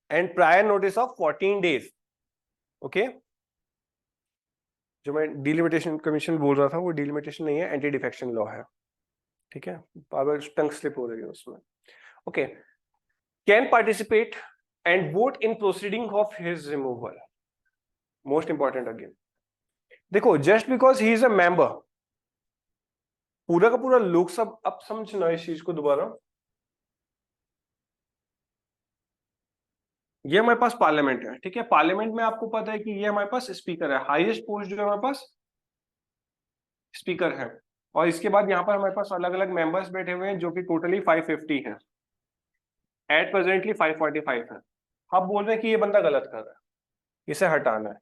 S1: and prior notice of 14 days. Okay, जो मैं डिलिमिटेशन कमीशन बोल रहा था वो डिलिमिटेशन नहीं है, एंटी डिफेक्शन लॉ है. ठीक है, पावर टंग स्लिप हो रही है उसमें. Okay, can participate and vote in proceeding of his removal. Most important again, देखो just because he is a member, पूरा का पूरा लोकसभा, अब समझना इस चीज को दोबारा, ये हमारे पास पार्लियामेंट है. ठीक है, पार्लियामेंट में आपको पता है कि ये हमारे पास स्पीकर है, हाईएस्ट पोस्ट जो है हमारे पास स्पीकर है, और इसके बाद यहाँ पर हमारे पास अलग अलग मेंबर्स बैठे हुए हैं जो कि टोटली 550 हैं, एट प्रेजेंटली 545 है. हम बोल रहे हैं कि ये बंदा गलत कर रहा है, इसे हटाना है.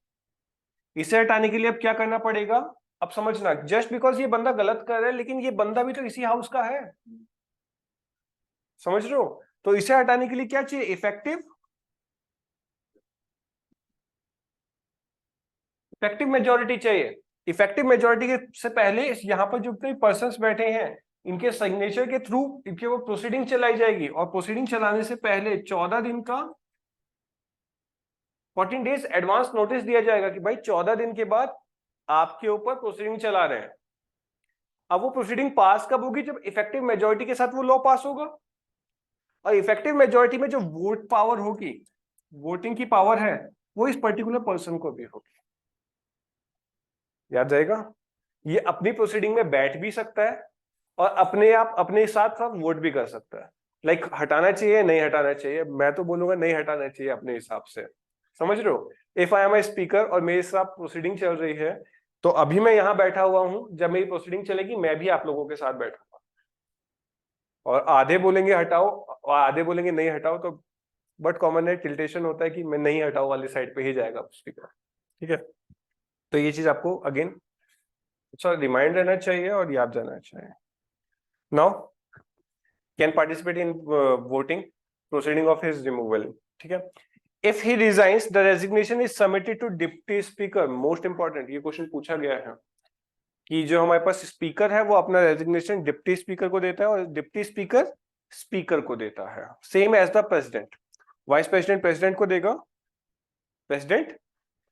S1: इसे हटाने के लिए अब क्या करना पड़ेगा, अब समझना, जस्ट बिकॉज ये बंदा गलत कर रहा है लेकिन ये बंदा भी तो इसी हाउस का है, समझ रहे हो. तो इसे हटाने के लिए क्या चाहिए, इफेक्टिव मेजॉरिटी चाहिए. इफेक्टिव मेजॉरिटी के से पहले यहाँ पर जो पर्सन्स बैठे हैं इनके सिग्नेचर के थ्रू इनके वो प्रोसीडिंग चलाई जाएगी, और प्रोसीडिंग चलाने से पहले 14 दिन का 14 डेज एडवांस नोटिस दिया जाएगा कि भाई 14 दिन के बाद आपके ऊपर प्रोसीडिंग चला रहे हैं. अब वो प्रोसीडिंग पास कब होगी, जब इफेक्टिव मेजॉरिटी के साथ वो लॉ पास होगा, और इफेक्टिव मेजॉरिटी में जो वोट पावर होगी, वोटिंग की पावर है, वो इस पर्टिकुलर पर्सन को भी होगी. याद जाएगा, ये अपनी प्रोसीडिंग में बैठ भी सकता है और अपने आप अपने साथ साथ वोट भी कर सकता है. लाइक हटाना चाहिए नहीं हटाना चाहिए, मैं तो बोलूंगा नहीं हटाना चाहिए अपने हिसाब से, समझ रहे हो. If I am a speaker और मेरे साथ प्रोसीडिंग चल रही है, तो अभी मैं यहाँ बैठा हुआ हूं, जब मेरी प्रोसीडिंग चलेगी मैं भी आप लोगों के साथ बैठूंगा, और आधे बोलेंगे हटाओ और आधे बोलेंगे नहीं हटाओ, तो बट कॉमन है, टिल्टेशन होता है कि मैं नहीं हटाओ वाली साइड पे ही जाएगा स्पीकर. ठीक है, तो ये चीज आपको अगेन अच्छा रिमाइंड रहना चाहिए और याद रहना चाहिए. Now can participate in voting proceeding of his removal. ठीक है, if he resigns the resignation is submitted to deputy speaker. Most important, ये क्वेश्चन पूछा गया है कि जो हमारे पास स्पीकर है वो अपना रेजिग्नेशन डिप्टी स्पीकर को देता है, और डिप्टी स्पीकर स्पीकर को देता है, same as the president. Vice president president को देगा, प्रेसिडेंट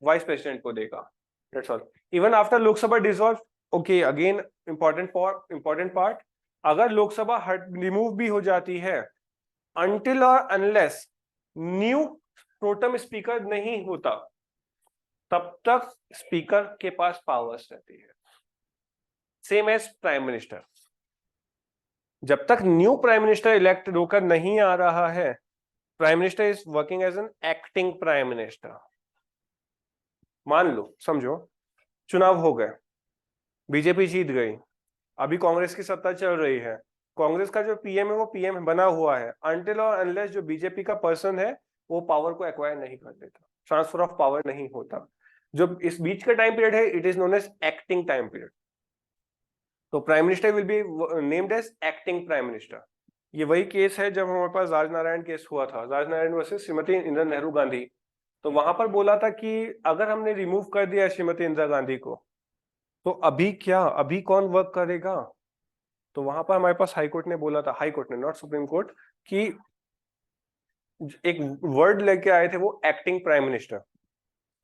S1: वाइस प्रेसिडेंट को देगा. That's all. Even after Lok Sabha dissolved, okay, again important part. अगर लोकसभा रिमूव भी हो जाती है, अनटिल और अनलेस न्यू प्रोटेम स्पीकर नहीं होता, तब तक स्पीकर के पास पावर्स रहती है, सेम एज प्राइम मिनिस्टर। जब तक न्यू प्राइम मिनिस्टर इलेक्ट होकर नहीं आ रहा है, prime minister is working as an acting prime minister. मान लो, समझो, चुनाव हो गए, बीजेपी जीत गई, अभी कांग्रेस की सत्ता चल रही है, कांग्रेस का जो पीएम है वो पीएम बना हुआ है, अनटिल और अनलेस जो बीजेपी का पर्सन है वो पावर को एक्वायर नहीं कर देता, ट्रांसफर ऑफ पावर नहीं होता। जो इस बीच का टाइम पीरियड है, it is known as acting time period. तो prime minister will be named as acting prime minister. ये वही केस है जब हमारे पास राजनारायण केस हुआ था, राजनारायण वर्सेस श्रीमती इंदिरा नेहरू गांधी। तो वहां पर बोला था कि अगर हमने रिमूव कर दिया श्रीमती इंदिरा गांधी को, तो अभी क्या, अभी कौन वर्क करेगा? तो वहां पर हमारे पास हाई कोर्ट ने बोला था, हाई कोर्ट ने, नॉट सुप्रीम कोर्ट, कि एक वर्ड लेके आए थे वो एक्टिंग प्राइम मिनिस्टर,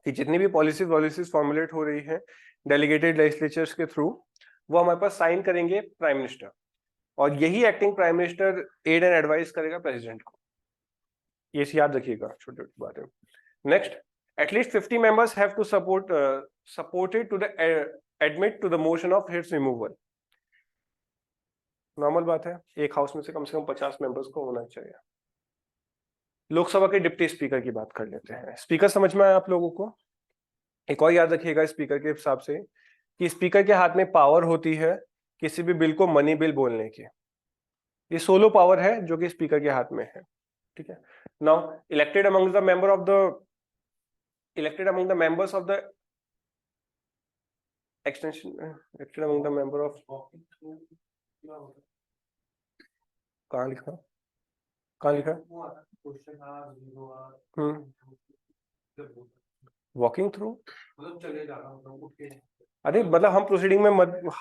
S1: कि जितनी भी पॉलिसीज फॉर्मुलेट हो रही है डेलीगेटेड लेजिस्लेचर्स के थ्रू, वो हमारे पास साइन करेंगे प्राइम मिनिस्टर, और यही acting prime minister aid and advise करेगा प्रेसिडेंट को। ये याद रखिएगा, छोटी छोटी बात है। Next, at least 50 members have to supported to the admit to the motion of his removal। Normal बात है, एक हाउस में से कम 50 मेंबर्स को होना चाहिए। लोकसभा के डिप्टी स्पीकर की बात कर लेते हैं। स्पीकर समझ में आया आप लोगों को? एक और याद रखिएगा स्पीकर के हिसाब से, कि स्पीकर के हाथ में पावर होती है किसी भी बिल को मनी बिल बोलने की। ये सोलो पावर है जो कि स्पीकर के हाथ में है, ठीक है। Now elected among the members of the extension, elected among the member of, कहाँ लिखा, कहाँ लिखा? वॉकिंग थ्रू, अरे मतलब हम प्रोसीडिंग में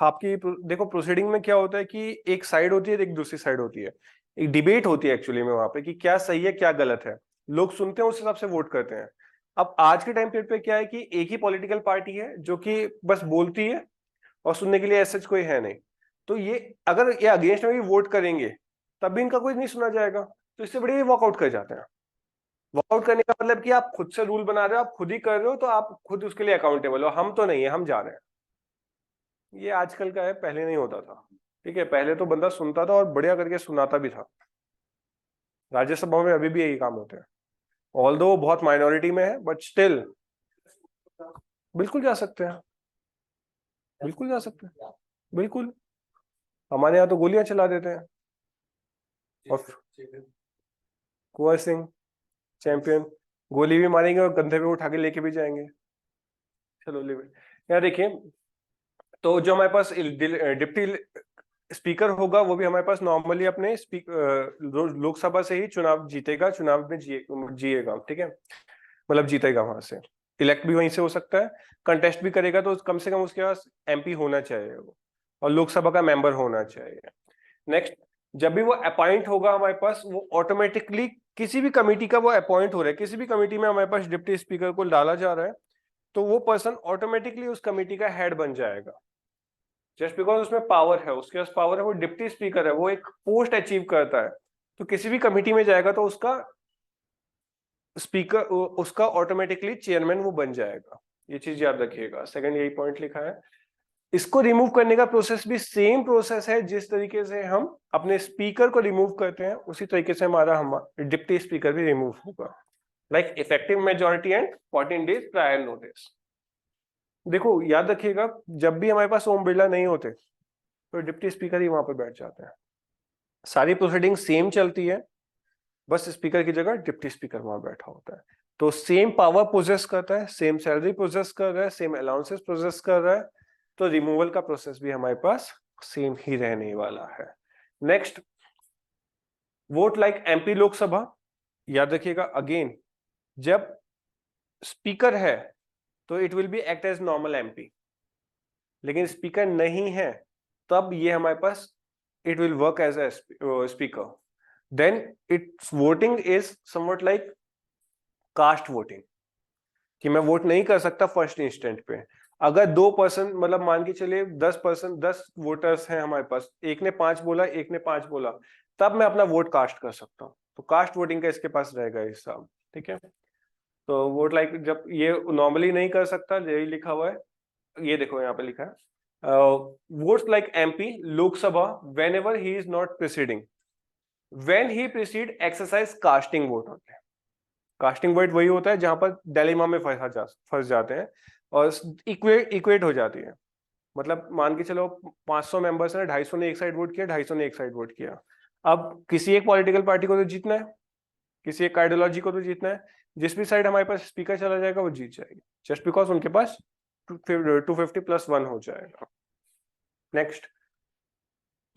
S1: आपकी देखो, प्रोसीडिंग में क्या होता है कि एक साइड होती है, एक दूसरी साइड होती है, एक डिबेट होती है एक्चुअली में वहां पे, कि क्या सही है क्या गलत है, लोग सुनते हैं उस हिसाब से वोट करते हैं। अब आज के टाइम पीरियड पे क्या है कि एक ही पॉलिटिकल पार्टी है जो कि बस बोलती है और सुनने के लिए ऐसा कोई है नहीं। तो ये अगर ये अगेंस्ट में भी वोट करेंगे तब भी इनका कोई नहीं सुना जाएगा, तो इससे बड़े वॉकआउट कर जाते हैं। वॉकआउट करने का मतलब कि आप खुद से रूल बना रहे हो, आप खुद ही कर रहे हो, तो आप खुद उसके लिए अकाउंटेबल हो, हम तो नहीं है, हम जा रहे हैं। ये आजकल का है, पहले नहीं होता था, ठीक है। पहले तो बंदा सुनता था और बढ़िया करके सुनाता भी था। राज्यसभा में अभी भी यही काम होते हैं, ऑल्दो बहुत माइनॉरिटी में है, बट स्टिल बिल्कुल जा सकते हैं, बिल्कुल जा सकते हैं, बिल्कुल। हमारे यहाँ तो गोलियां चला देते हैं, और कुंवर सिंह चैंपियन गोली भी मारेंगे और कंधे पे उठा के लेके भी जाएंगे। चलो यहाँ देखिए, तो जो हमारे पास डिप्टी स्पीकर होगा वो भी हमारे पास नॉर्मली अपने लोकसभा से ही चुनाव जीतेगा, चुनाव में जिएगा, ठीक है, मतलब जीतेगा वहां से, इलेक्ट भी वहीं से हो सकता है, कंटेस्ट भी करेगा, तो कम से कम उसके पास एमपी होना चाहिए वो, और लोकसभा का मेंबर होना चाहिए। नेक्स्ट, जब भी वो अपॉइंट होगा हमारे पास, वो ऑटोमेटिकली किसी भी कमेटी का वो अपॉइंट हो रहा है, किसी भी कमेटी में हमारे पास डिप्टी स्पीकर को डाला जा रहा है, तो वो पर्सन ऑटोमेटिकली उस कमेटी का हेड बन जाएगा, जस्ट बिकॉज उसमें पावर है, उसके पास पावर है, वो डिप्टी स्पीकर है, वो एक पोस्ट अचीव करता है, तो किसी भी कमेटी में जाएगा तो उसका स्पीकर, उसका ऑटोमेटिकली चेयरमैन वो बन जाएगा। ये चीज याद रखिएगा, सेकंड यही पॉइंट लिखा है। इसको रिमूव करने का प्रोसेस भी सेम प्रोसेस है, जिस तरीके से हम अपने स्पीकर को रिमूव करते हैं उसी तरीके से हमारा डिप्टी स्पीकर भी रिमूव होगा, like effective majority and 14 days prior notice. देखो याद रखिएगा, जब भी हमारे पास ओम बिरला नहीं होते तो डिप्टी स्पीकर ही वहां पर बैठ जाते हैं, सारी प्रोसीडिंग सेम चलती है, बस स्पीकर की जगह डिप्टी स्पीकर वहां बैठा होता है, तो सेम पावर पोजेस करता है, सेम सैलरी पोजेस कर रहा है, सेम अलाउंसेस पोजेस कर रहा है, तो रिमूवल का प्रोसेस भी हमारे पास सेम ही रहने वाला है। Next, vote like MP Lok Sabha, याद रखिएगा अगेन, जब स्पीकर है तो it will be act as normal MP, लेकिन स्पीकर नहीं है तब ये हमारे पास it will work as a speaker, then its voting is somewhat like cast voting, कि मैं वोट नहीं कर सकता फर्स्ट इंस्टेंट पे, अगर 2% मतलब मान के चलिए 10% 10 वोटर्स हैं हमारे पास, एक ने 5 बोला एक ने 5 बोला, तब मैं अपना वोट कास्ट कर सकता हूँ। तो कास्ट वोटिंग का इसके पास रहेगा हिस्सा। ठीक है, तो वोट लाइक जब ये नॉर्मली नहीं कर सकता, यही लिखा हुआ है, ये देखो यहाँ पे लिखा है votes like MP Lok Sabha when ever he is not preceding when he precede exercise casting vote होते हैं। कास्टिंग वोट वही होता है जहां पर डिलेमा में फंस जाते हैं और इक्वेट हो जाती है। मतलब मान के चलो 500 मेंबर्स ने 250 ने एक साइड वोट किया, 250 ने एक साइड वोट किया। अब किसी एक पॉलिटिकल पार्टी को तो जीतना है, किसी एक आइडियोलॉजी को तो जीतना है, जिस भी साइड हमारे पास स्पीकर चला जाएगा वो जीत जाएगी, जस्ट बिकॉज उनके पास 250+1 हो जाएगा। Next,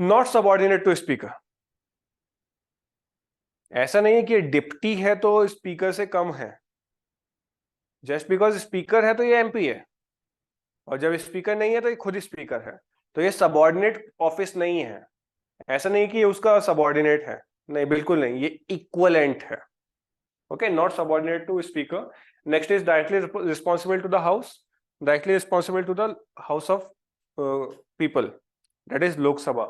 S1: not subordinate to speaker. ऐसा नहीं है कि डिप्टी है तो स्पीकर से कम है। जस्ट बिकॉज स्पीकर है तो ये एमपी है, और जब स्पीकर नहीं है तो ये खुद स्पीकर है, तो ये सबऑर्डिनेट ऑफिस नहीं है। ऐसा नहीं कि ये उसका सबऑर्डिनेट है, नहीं बिल्कुल नहीं, ये इक्वलेंट है। Okay, not subordinate to speaker. Next is directly responsible to the house, directly responsible to the house of people, that is Lok Sabha.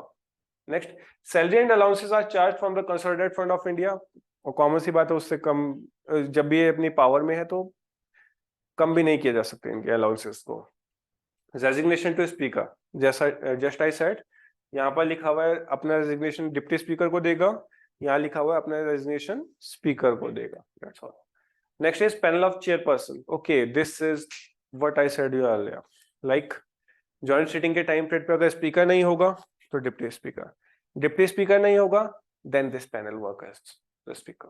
S1: Next, salary and allowances are charge from the consolidated fund of India. और common सी बात है, उससे कम जब भी ये अपनी power में है तो कम भी नहीं किया जा सकते इनके अलाउंसेस को। रेजिग्नेशन टू स्पीकर, जैसा जस्ट आई सेड, यहाँ पर लिखा हुआ है अपना रेजिग्नेशन डिप्टी स्पीकर को देगा, यहाँ लिखा हुआ है अपना रेजिग्नेशन स्पीकर को देगा, that's all. Next is panel of chairperson. Okay, this is what I said you earlier, like joint sitting के टाइम पीरियड पे अगर स्पीकर नहीं होगा तो डिप्टी स्पीकर, डिप्टी स्पीकर नहीं होगा then this panel work as the speaker.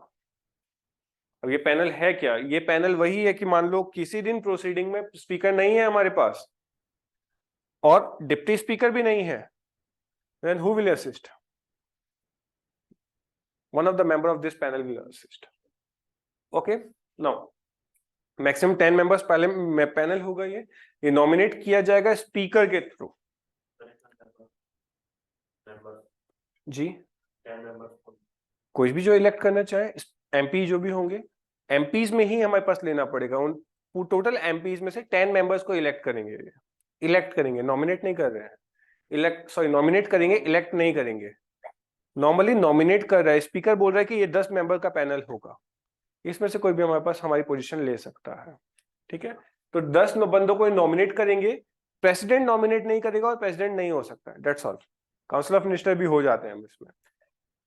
S1: अब ये पैनल है क्या? ये पैनल वही है कि मान लो किसी दिन प्रोसीडिंग में स्पीकर नहीं है हमारे पास और डिप्टी स्पीकर भी नहीं है, then who will assist? One of the member of this panel will assist. Okay, now maximum 10 members पहले में पैनल होगा, ये नॉमिनेट किया जाएगा स्पीकर के थ्रू। जी, कोई भी जो इलेक्ट करना चाहे, एमपी जो भी होंगे, एमपीज में ही हमारे पास लेना पड़ेगा। उन टोटल एमपीज में से 10 मेंबर्स को इलेक्ट करेंगे, इलेक्ट करेंगे, नॉमिनेट नहीं कर रहे हैं। नॉमिनेट करेंगे, इलेक्ट नहीं करेंगे। नॉर्मली नॉमिनेट कर रहा है, स्पीकर बोल रहा है कि ये 10 मेंबर का पैनल होगा, इसमें से कोई भी हमारे पास हमारी पोजीशन ले सकता है। ठीक है, तो 10 बंदों को नॉमिनेट करेंगे, प्रेसिडेंट नॉमिनेट नहीं करेगा और प्रेसिडेंट नहीं हो सकता है, that's all. Council of minister भी हो जाते हैं इसमें।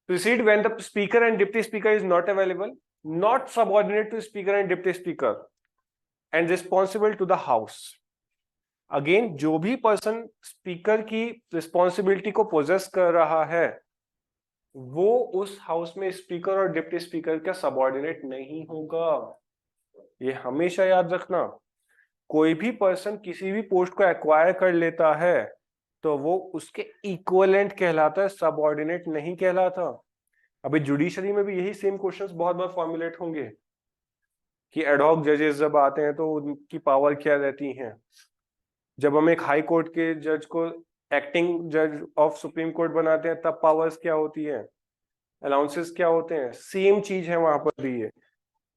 S1: Proceed when the speaker and deputy speaker is not available, not subordinate to speaker and deputy speaker and responsible to the house. Again, जो भी पर्सन स्पीकर की रिस्पॉन्सिबिलिटी को possess कर रहा है वो उस हाउस में स्पीकर और डिप्टी स्पीकर का सबऑर्डिनेट नहीं होगा। ये हमेशा याद रखना। कोई भी पर्सन किसी भी पोस्ट को एक्वायर कर लेता है तो वो उसके इक्विवेलेंट कहलाता है, सबऑर्डिनेट नहीं कहलाता। अभी जुडिशरी में भी यही सेम क्वेश्चंस बहुत बार फॉर्मुलेट होंगे कि एडहॉक जजेस जब आते हैं तो उनकी पावर क्या रहती है। जब हम एक हाई कोर्ट के जज को एक्टिंग जज ऑफ सुप्रीम कोर्ट बनाते हैं तब पावर्स क्या होती है, अलाउंसेस क्या होते हैं, सेम चीज है वहां पर भी। है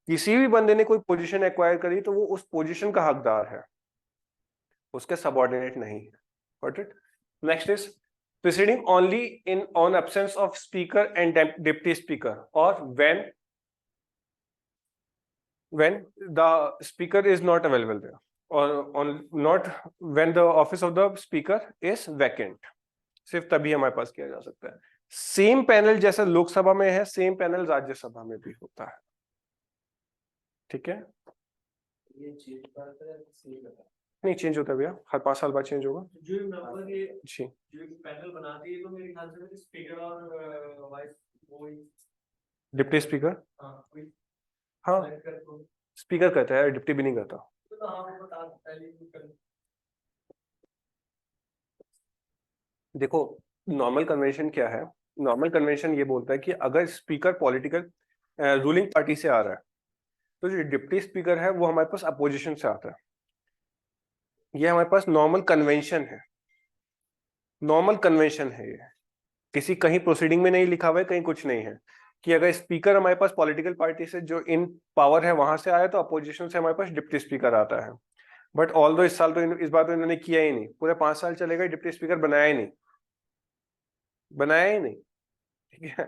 S1: किसी भी बंदे ने कोई पोजीशन एक्वायर करी तो वो उस पोजीशन का हकदार है, उसके सबऑर्डिनेट नहीं है। Got it? Next is preceding only in on absence of speaker and deputy speaker और when the speaker is not available there, or on not when the office of the speaker is vacant, सिर्फ तभी हमारे पास किया जा सकता है। Same panel जैसा लोकसभा में है, सेम पैनल राज्यसभा में भी होता है। ठीक है,
S2: ये चेंज करता है सही बता।
S1: नहीं चेंज होता है भैया, हर 5 साल बाद चेंज होगा
S2: जो मेंबर ये
S1: जी।
S2: जो पैनल बनाती है तो मेरे ख्याल से स्पीकर और वाइस वो
S1: डिप्टी स्पीकर,
S2: हाँ कोई
S1: हाँ
S2: तो
S1: स्पीकर करता है, डिप्टी भी नहीं करता।
S2: हाँ वो बता पहले
S1: देखो नॉर्मल कन्वेंशन क्या है, नॉर्मल कन्वेंशन ये बोलता है कि अगर स्पीकर पॉलिटिकल रूलिंग पार्टी से आ रहा है तो जो डिप्टी स्पीकर है वो हमारे पास अपोजिशन से आता है। ये हमारे पास नॉर्मल कन्वेंशन है, नॉर्मल कन्वेंशन है। ये किसी कहीं प्रोसीडिंग में नहीं लिखा हुआ है, कहीं कुछ नहीं है कि अगर स्पीकर हमारे पास पॉलिटिकल पार्टी से जो इन पावर है वहां से आया तो अपोजिशन से हमारे पास डिप्टी स्पीकर आता है। बट ऑल दो इस साल तो इस बार तो इन्होंने किया ही नहीं, पूरे 5 साल चलेगा, डिप्टी स्पीकर बनाया ही नहीं, बनाया ही नहीं, ठीक है।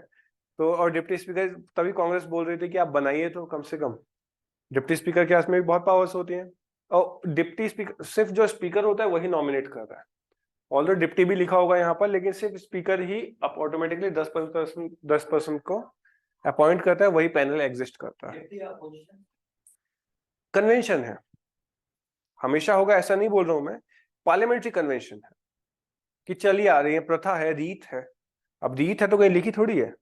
S1: तो और डिप्टी स्पीकर तभी कांग्रेस बोल रही थी कि आप बनाइए तो कम से कम, डिप्टी स्पीकर के हाथ में भी बहुत पावर्स होती हैं, और डिप्टी स्पीकर सिर्फ जो स्पीकर होता है वही नॉमिनेट कर रहा है, ऑल्दो डिप्टी भी लिखा होगा यहाँ पर, लेकिन सिर्फ स्पीकर ही अब ऑटोमेटिकली 10% को अपॉइंट करता है, वही पैनल एग्जिस्ट करता है। कन्वेंशन है, हमेशा होगा ऐसा नहीं बोल रहा हूं मैं, पार्लियामेंट्री कन्वेंशन है कि चली आ रही है, प्रथा है, रीत है। अब रीत है तो कहीं लिखी थोड़ी है,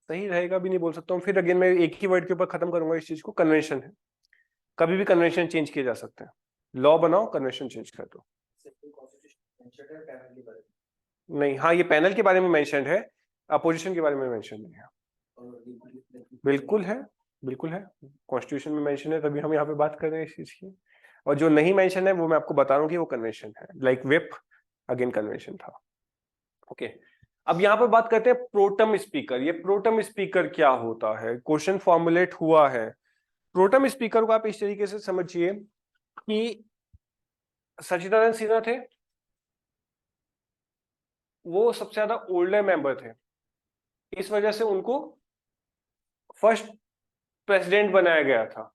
S1: सही रहेगा भी नहीं बोल सकता हूँ, फिर अगेन मैं एक ही वर्ड के ऊपर खत्म करूंगा इस चीज को, कन्वेंशन है, कभी भी कन्वेंशन चेंज किए जा सकते हैं, लॉ बनाओ कन्वेंशन चेंज कर दो। नहीं, हाँ ये पैनल के बारे में मेंशन है, अपोजिशन के बारे में मेंशन नहीं है। बिल्कुल है, बिल्कुल है, कॉन्स्टिट्यूशन में मेंशन है, तभी हम यहाँ पे बात कर रहे हैं इस चीज की, और जो नहीं मेंशन है वो मैं आपको बता रहा हूँ कि वो कन्वेंशन है, लाइक व्हिप अगेन कन्वेंशन था। ओके, अब यहाँ पर बात करते हैं प्रोटम स्पीकर। ये प्रोटम स्पीकर क्या होता है, क्वेश्चन फॉर्मुलेट हुआ है। प्रोटम स्पीकर को आप इस तरीके से समझिए कि सच्चिदानंद सिन्हा थे, वो सबसे ज्यादा ओल्डर मेंबर थे, इस वजह से उनको फर्स्ट प्रेसिडेंट बनाया गया था।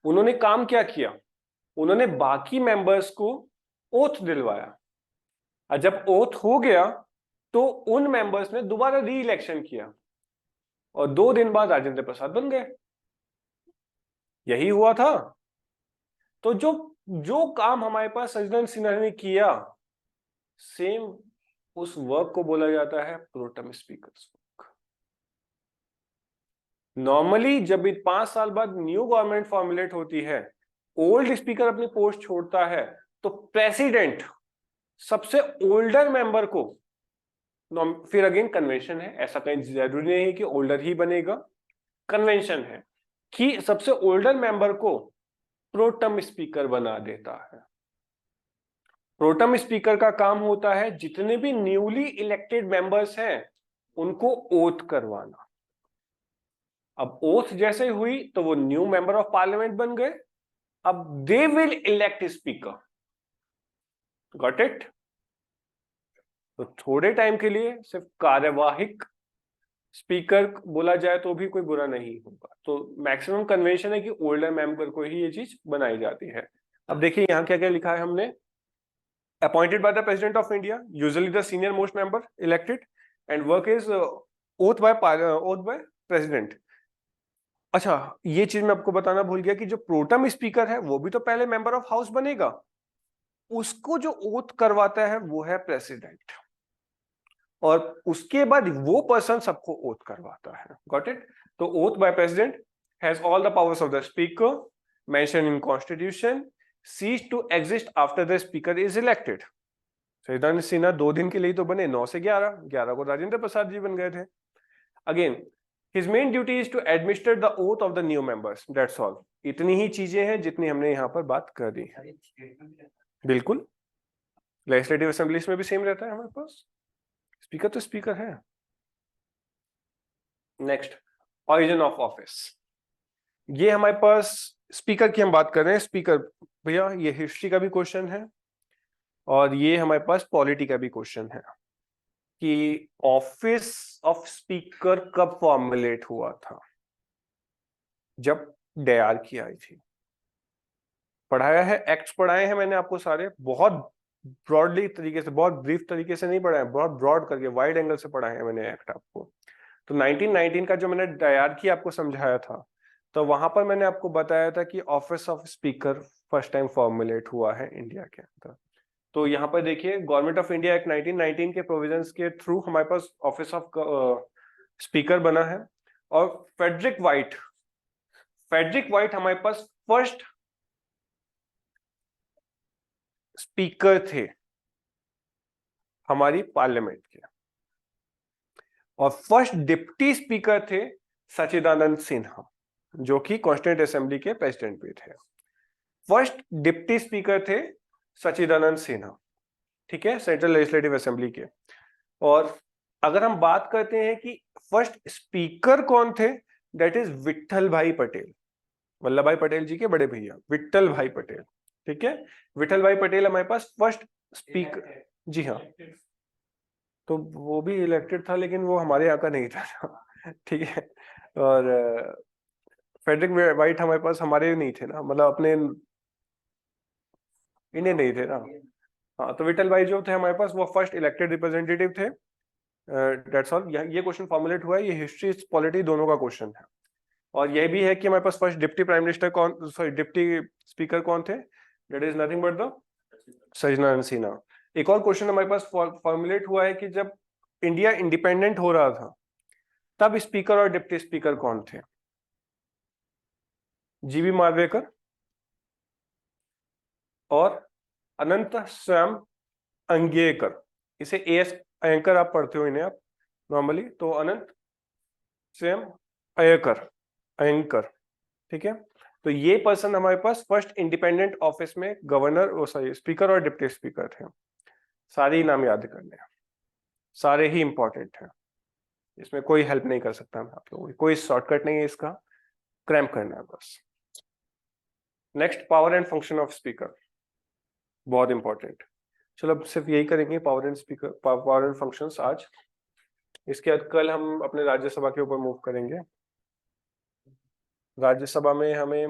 S1: उन्होंने काम क्या किया, उन्होंने बाकी मेंबर्स को ओथ दिलवाया, और जब ओथ हो गया तो उन मेंबर्स ने दोबारा री इलेक्शन किया, और 2 दिन बाद राजेंद्र प्रसाद बन गए, यही हुआ था। तो जो जो काम हमारे पास सच्चिदानंद सिन्हा ने किया, सेम उस वर्क को बोला जाता है प्रोटम स्पीकर्स वर्क। नॉर्मली जब 5 साल बाद न्यू गवर्नमेंट फॉर्मुलेट होती है, ओल्ड स्पीकर अपनी पोस्ट छोड़ता है, तो प्रेसिडेंट सबसे ओल्डर मेंबर को, फिर अगेन कन्वेंशन है, ऐसा कहीं जरूरी नहीं है कि ओल्डर ही बनेगा, कन्वेंशन है कि सबसे ओल्डर मेंबर को प्रोटम स्पीकर बना देता है। प्रोटम स्पीकर का काम होता है जितने भी न्यूली इलेक्टेड मेंबर्स हैं उनको ओथ करवाना। अब ओथ जैसे हुई तो वो न्यू मेंबर ऑफ पार्लियामेंट बन गए, अब they will elect speaker, got it. तो थोड़े टाइम के लिए सिर्फ कार्यवाहिक स्पीकर बोला जाए तो भी कोई बुरा नहीं होगा। तो मैक्सिमम कन्वेंशन है कि ओल्डर मेंबर को ही ये चीज बनाई जाती है। अब देखिए यहाँ क्या क्या लिखा है हमने, appointed by the president of India, usually the senior most member elected, and work is oath by president। अच्छा, ये चीज मैं आपको बताना भूल गया कि जो प्रोटम स्पीकर है वो भी तो पहले मेंबर ऑफ हाउस बनेगा, उसको जो ओथ करवाता है वो है प्रेसिडेंट, और उसके बाद वो पर्सन सबको ओथ करवाता है, गॉट इट। तो oath by president has all the powers of the speaker mention in constitution, cease to exist after the speaker is elected। सच्चिदानंद सिन्हा 2 दिन के लिए तो बने, 9 से 11 को राजेंद्र प्रसाद जी बन गए थे। Again his main duty is to administer the oath of the new members, that's all। इतनी ही चीजें हैं जितनी हमने यहाँ पर बात कर दी है। बिल्कुल, लेजिस्लेटिव असेंबलीज में भी सेम रहता है हमारे पास, स्पीकर तो स्पीकर है। Next, origin of office. ये हमारे पास स्पीकर की हम बात कर रहे हैं। स्पीकर भैया ये हिस्ट्री का भी क्वेश्चन है, और ये हमारे पास पॉलिटी का भी क्वेश्चन है कि ऑफिस ऑफ स्पीकर कब फॉर्मुलेट हुआ था। जब डायरकी आई थी। पढ़ाया है, एक्ट्स पढ़ाए हैं मैंने आपको सारे, बहुत ब्रॉडली तरीके से, बहुत ब्रीफ तरीके से नहीं पढ़ाया, बहुत ब्रॉड करके वाइड एंगल से पढ़ाए हैं मैंने एक्ट आपको। तो 1919 का जो मैंने डायरकी आपको समझाया था, तो वहां पर मैंने आपको बताया था कि office of speaker first time formulate हुआ है इंडिया के अंदर। तो यहाँ पर देखिए, गवर्नमेंट ऑफ इंडिया एक्ट 1919 के प्रोविजंस के थ्रू हमारे पास ऑफिस ऑफ स्पीकर बना है। और फेडरिक वाइट हमारे पास फर्स्ट स्पीकर थे हमारी पार्लियामेंट के, और फर्स्ट डिप्टी स्पीकर थे सच्चिदानंद सिन्हा, जो कि कॉन्स्टिट्यूएंट असेंबली के प्रेसिडेंट भी थे। फर्स्ट डिप्टी स्पीकर थे सच्चिदानंद सिन्हा, ठीक है, सेंट्रल लेजिस्लेटिव असेंबली के। और अगर हम बात करते हैं कि फर्स्ट स्पीकर कौन थे, दैट इज विट्ठल भाई पटेल, वल्लभ भाई पटेल जी के बड़े भैया विट्ठल भाई पटेल। ठीक है, विट्ठल भाई पटेल हमारे पास फर्स्ट स्पीकर। जी हाँ, तो वो भी इलेक्टेड था लेकिन वो हमारे यहाँ का नहीं था। ठीक है, और फेडरिक वाइट हमारे पास हमारे नहीं थे ना, मतलब अपने इंडियन नहीं थे ना। हाँ, तो विट्ठल भाई जो थे हमारे पास वो फर्स्ट इलेक्टेड रिप्रेजेंटेटिव थे। That's all. ये क्वेश्चन फॉर्मुलेट हुआ है, ये हिस्ट्री पॉलिटी दोनों का क्वेश्चन है। और ये भी है कि हमारे पास फर्स्ट डिप्टी प्राइम मिनिस्टर कौन, सॉरी डिप्टी स्पीकर कौन थे, that is nothing but the Sajjanananda Sinha. एक और क्वेश्चन हमारे पास फॉर्मुलेट हुआ है कि जब इंडिया इंडिपेंडेंट हो रहा था तब स्पीकर और डिप्टी स्पीकर कौन थे, जीवी मालवेकर और अनंत स्वयं अंगेकर। इसे एएस एंकर आप पढ़ते हो इन्हें आप नॉर्मली, तो अनंत स्वयं एंकर। ठीक है, तो ये पर्सन हमारे पास फर्स्ट इंडिपेंडेंट ऑफिस में गवर्नर, सॉरी स्पीकर और डिप्टी स्पीकर थे। सारे ही नाम याद करने हैं, सारे ही इंपॉर्टेंट हैं, इसमें कोई हेल्प नहीं कर सकता मैं आप लोगों की, कोई शॉर्टकट नहीं है इसका, क्रैम्प करना है बस। Next, power and function of speaker, बहुत इंपॉर्टेंट। चलो अब सिर्फ यही करेंगे, power and speaker, power and functions आज। इसके बाद कल हम अपने राज्यसभा के ऊपर मूव करेंगे। राज्यसभा में हमें,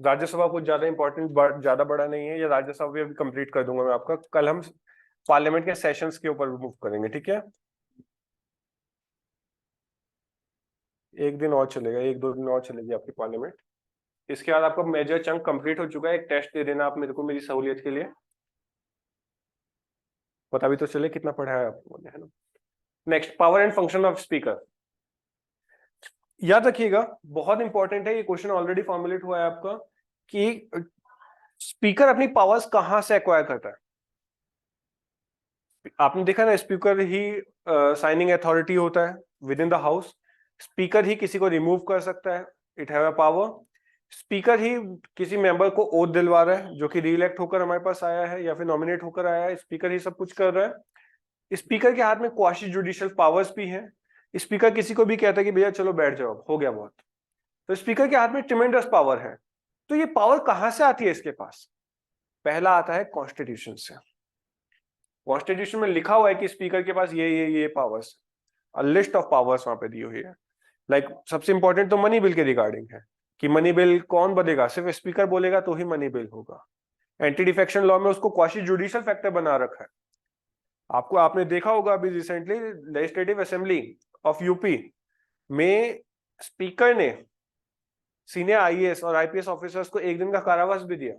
S1: राज्यसभा कुछ ज्यादा इंपॉर्टेंट, ज्यादा बड़ा नहीं है, या राज्यसभा भी अभी कंप्लीट कर दूंगा मैं आपका। कल हम पार्लियामेंट के सेशंस के ऊपर मूव करेंगे, ठीक है। एक दिन और चलेगा, एक दो दिन और चलेगी आपकी पार्लियामेंट। इसके बाद आपका मेजर चंक कंप्लीट हो चुका है। एक टेस्ट दे देना आप मेरे को, मेरी सहूलियत के लिए, पता भी तो चले कितना पढ़ा है आप लोगों ने, है ना। Next, power and function of speaker. याद रखिएगा, बहुत इंपॉर्टेंट है ये क्वेश्चन, ऑलरेडी फॉर्मुलेट हुआ है आपका, कि स्पीकर अपनी पावर्स कहां से एक्वायर करता है। आपने देखा ना, स्पीकर ही साइनिंग अथॉरिटी होता है within the house. Speaker ही किसी को रिमूव कर सकता है, it have a power. Speaker ही किसी मेंबर को ओथ दिलवा रहा है, जो कि रीइलेक्ट होकर हमारे पास आया है या फिर नॉमिनेट होकर आया है। स्पीकर ही सब कुछ कर रहा है। स्पीकर के हाथ में क्वाशी जुडिशियल पावर्स भी हैं। स्पीकर किसी को भी कहता है कि भैया चलो बैठ जाओ, हो गया बहुत। तो स्पीकर के हाथ में ट्रिमेंडस पावर है। तो ये पावर कहां से आती है इसके पास? पहला आता है कॉन्स्टिट्यूशन से। कॉन्स्टिट्यूशन में लिखा हुआ है कि स्पीकर के पास ये पावर्स, लिस्ट ऑफ पावर्स वहां पे दी हुई है। लाइक सबसे इंपॉर्टेंट तो मनी बिल के रिगार्डिंग है, कि मनी बिल कौन बनेगा, सिर्फ स्पीकर बोलेगा तो ही मनी बिल होगा। एंटी डिफेक्शन लॉ में उसको क्वाशी जुडिशियल फैक्टर बना रखा है। आपको, आपने देखा होगा अभी recently legislative assembly of UP में स्पीकर ने सीनियर आईएएस और आईपीएस ऑफिसर्स को एक दिन का कारावास भी दिया।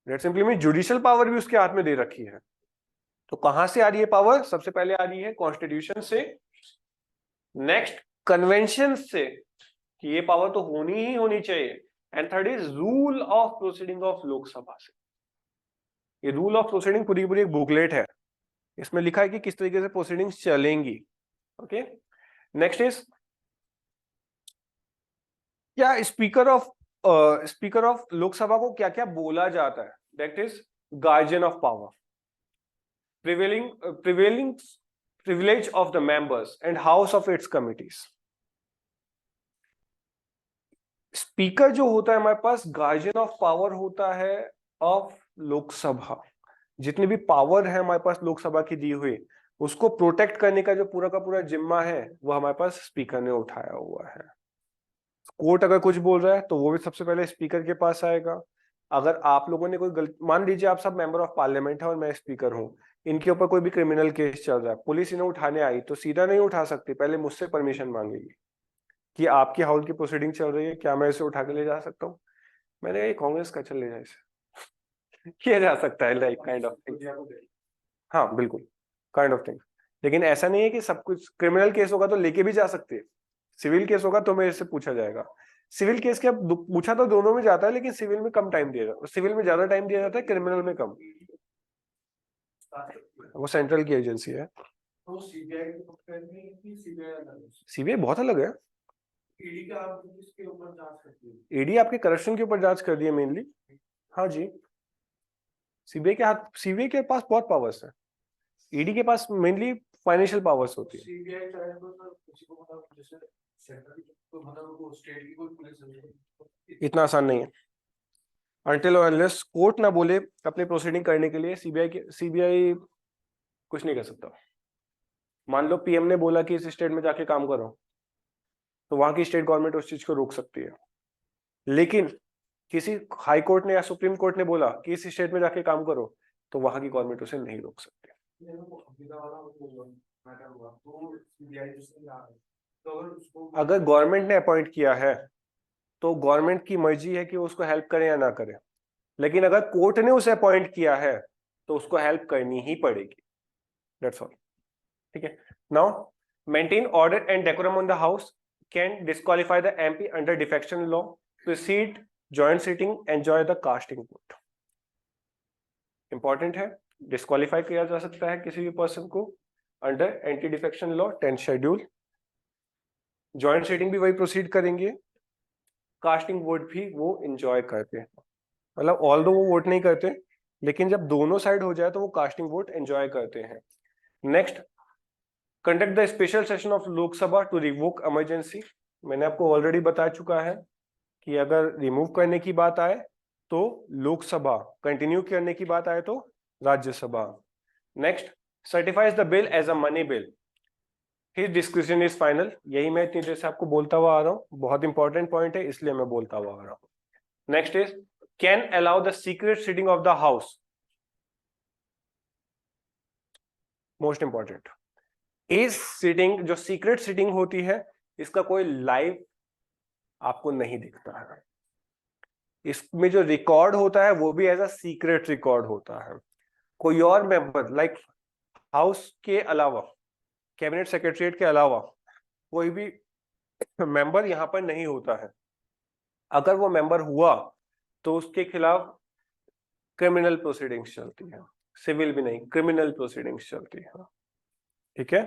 S1: That simply mean judicial power भी उसके हाथ में दे रखी है। तो कहां से आ रही है पावर? सबसे पहले आ रही है कॉन्स्टिट्यूशन से, नेक्स्ट कन्वेंशन से, कि ये पावर तो होनी ही होनी चाहिए, and third is rule of proceeding of Lok Sabha से। ये रूल ऑफ प्रोसीडिंग पूरी पूरी एक बुकलेट है, इसमें लिखा है कि किस तरीके से प्रोसीडिंग्स चलेंगी। ओके, नेक्स्ट इज, क्या स्पीकर ऑफ लोकसभा को क्या क्या बोला जाता है? That is guardian of power, prevailing privilege of the members and house of its committees. Speaker जो होता है हमारे पास, गार्जियन ऑफ पावर होता है ऑफ लोकसभा। जितनी भी पावर है हमारे पास लोकसभा की दी हुई, उसको प्रोटेक्ट करने का जो पूरा का पूरा जिम्मा है वो हमारे पास स्पीकर ने उठाया हुआ है। कोर्ट अगर कुछ बोल रहा है तो वो भी सबसे पहले स्पीकर के पास आएगा। अगर आप लोगों ने कोई गलती, मान लीजिए आप सब मेंबर ऑफ पार्लियामेंट है और मैं स्पीकर हूं, इनके ऊपर कोई भी क्रिमिनल केस चल रहा है, पुलिस इन्हें उठाने आई, तो सीधा नहीं उठा सकती, पहले मुझसे परमिशन मांगेगी कि आपकी हाउस की प्रोसीडिंग चल रही है, क्या मैं इसे उठा के ले जा सकता हूँ? मैंने कहा कांग्रेस का, चल ले जाए इसे। किया जा सकता है, लाइक काइंड ऑफ थिंग। हाँ बिल्कुल, काइंड ऑफ थिंग। लेकिन ऐसा नहीं है कि सब कुछ, क्रिमिनल केस होगा तो लेके भी जा सकते हैं, सिविल केस होगा तो मेरे से पूछा जाएगा। सिविल केस के अब पूछा तो दोनों में जाता है, लेकिन सिविल में कम टाइम दिया जाता है, सिविल में ज्यादा टाइम दिया जाता है, क्रिमिनल में कम। वो सेंट्रल की एजेंसी है।
S2: तो
S1: सीबीआई बहुत अलग है।
S2: ईडी का आप किसके ऊपर जांच करती है?
S1: ईडी आपके करप्शन के ऊपर जांच कर दी है मेनली। हाँ जी, सीबीआई के पास बहुत पावर्स है। ईडी के पास मेनली फाइनेंशियल पावर्स होती है।
S2: सीबीआई चाहे तो सर किसी को मतलब जैसे सेंट्रल को मतलब वो स्टेट की कोई पुलिस
S1: इतना आसान नहीं है। अनटिल और अनलेस कोर्ट ना बोले अपनी प्रोसीडिंग करने के लिए, सीबीआई कुछ नहीं कर सकता। मान लो पीएम ने बोला कि इस स्टेट में जाके काम करो, तो वहां की स्टेट गवर्नमेंट उस चीज को रोक सकती है। लेकिन किसी हाई कोर्ट ने या सुप्रीम कोर्ट ने बोला कि इस स्टेट में जाके काम करो, तो वहां की गवर्नमेंट उसे नहीं रोक सकती। अगर गवर्नमेंट ने अपॉइंट किया है तो गवर्नमेंट की मर्जी है कि वो उसको हेल्प करे या ना करे, लेकिन अगर कोर्ट ने उसे अपॉइंट किया है तो उसको हेल्प करनी ही पड़ेगी। That's all. ठीक है। Now maintain order and decorum on the house, can disqualify the MP under defection law, proceed joint sitting, enjoy the casting vote. Important है, डिस्क्वालीफाई किया जा सकता है किसी भी पर्सन को under anti defection law 10th schedule. Joint sitting भी वही प्रोसीड करेंगे, कास्टिंग वोट भी वो एंजॉय करते हैं। मतलब ऑल दो वो वोट नहीं करते, लेकिन जब दोनों साइड हो जाए तो वो कास्टिंग वोट एंजॉय करते हैं। Next, conduct the special session of Lok Sabha to revoke emergency. मैंने आपको ऑलरेडी बता चुका है कि अगर रिमूव करने की बात आए तो लोकसभा, कंटिन्यू करने की बात आए तो Rajya Sabha. Next, certifies the bill as a money bill, his description is final. यही मैं इतनी देर से आपको बोलता हुआ आ रहा हूं, बहुत इंपॉर्टेंट पॉइंट है इसलिए मैं बोलता हुआ आ रहा हूं। Next is can allow the secret sitting of the house, most important. इस सिटिंग, जो सीक्रेट सिटिंग होती है, इसका कोई लाइव आपको नहीं दिखता है। इसमें जो रिकॉर्ड होता है वो भी एज अ सीक्रेट रिकॉर्ड होता है। कोई और मेंबर लाइक हाउस के अलावा, कैबिनेट सेक्रेटरीट के अलावा कोई भी मेंबर यहां पर नहीं होता है। अगर वो मेंबर हुआ तो उसके खिलाफ क्रिमिनल प्रोसीडिंग्स चलती है, सिविल भी नहीं, क्रिमिनल प्रोसीडिंग्स चलती है। ठीक है,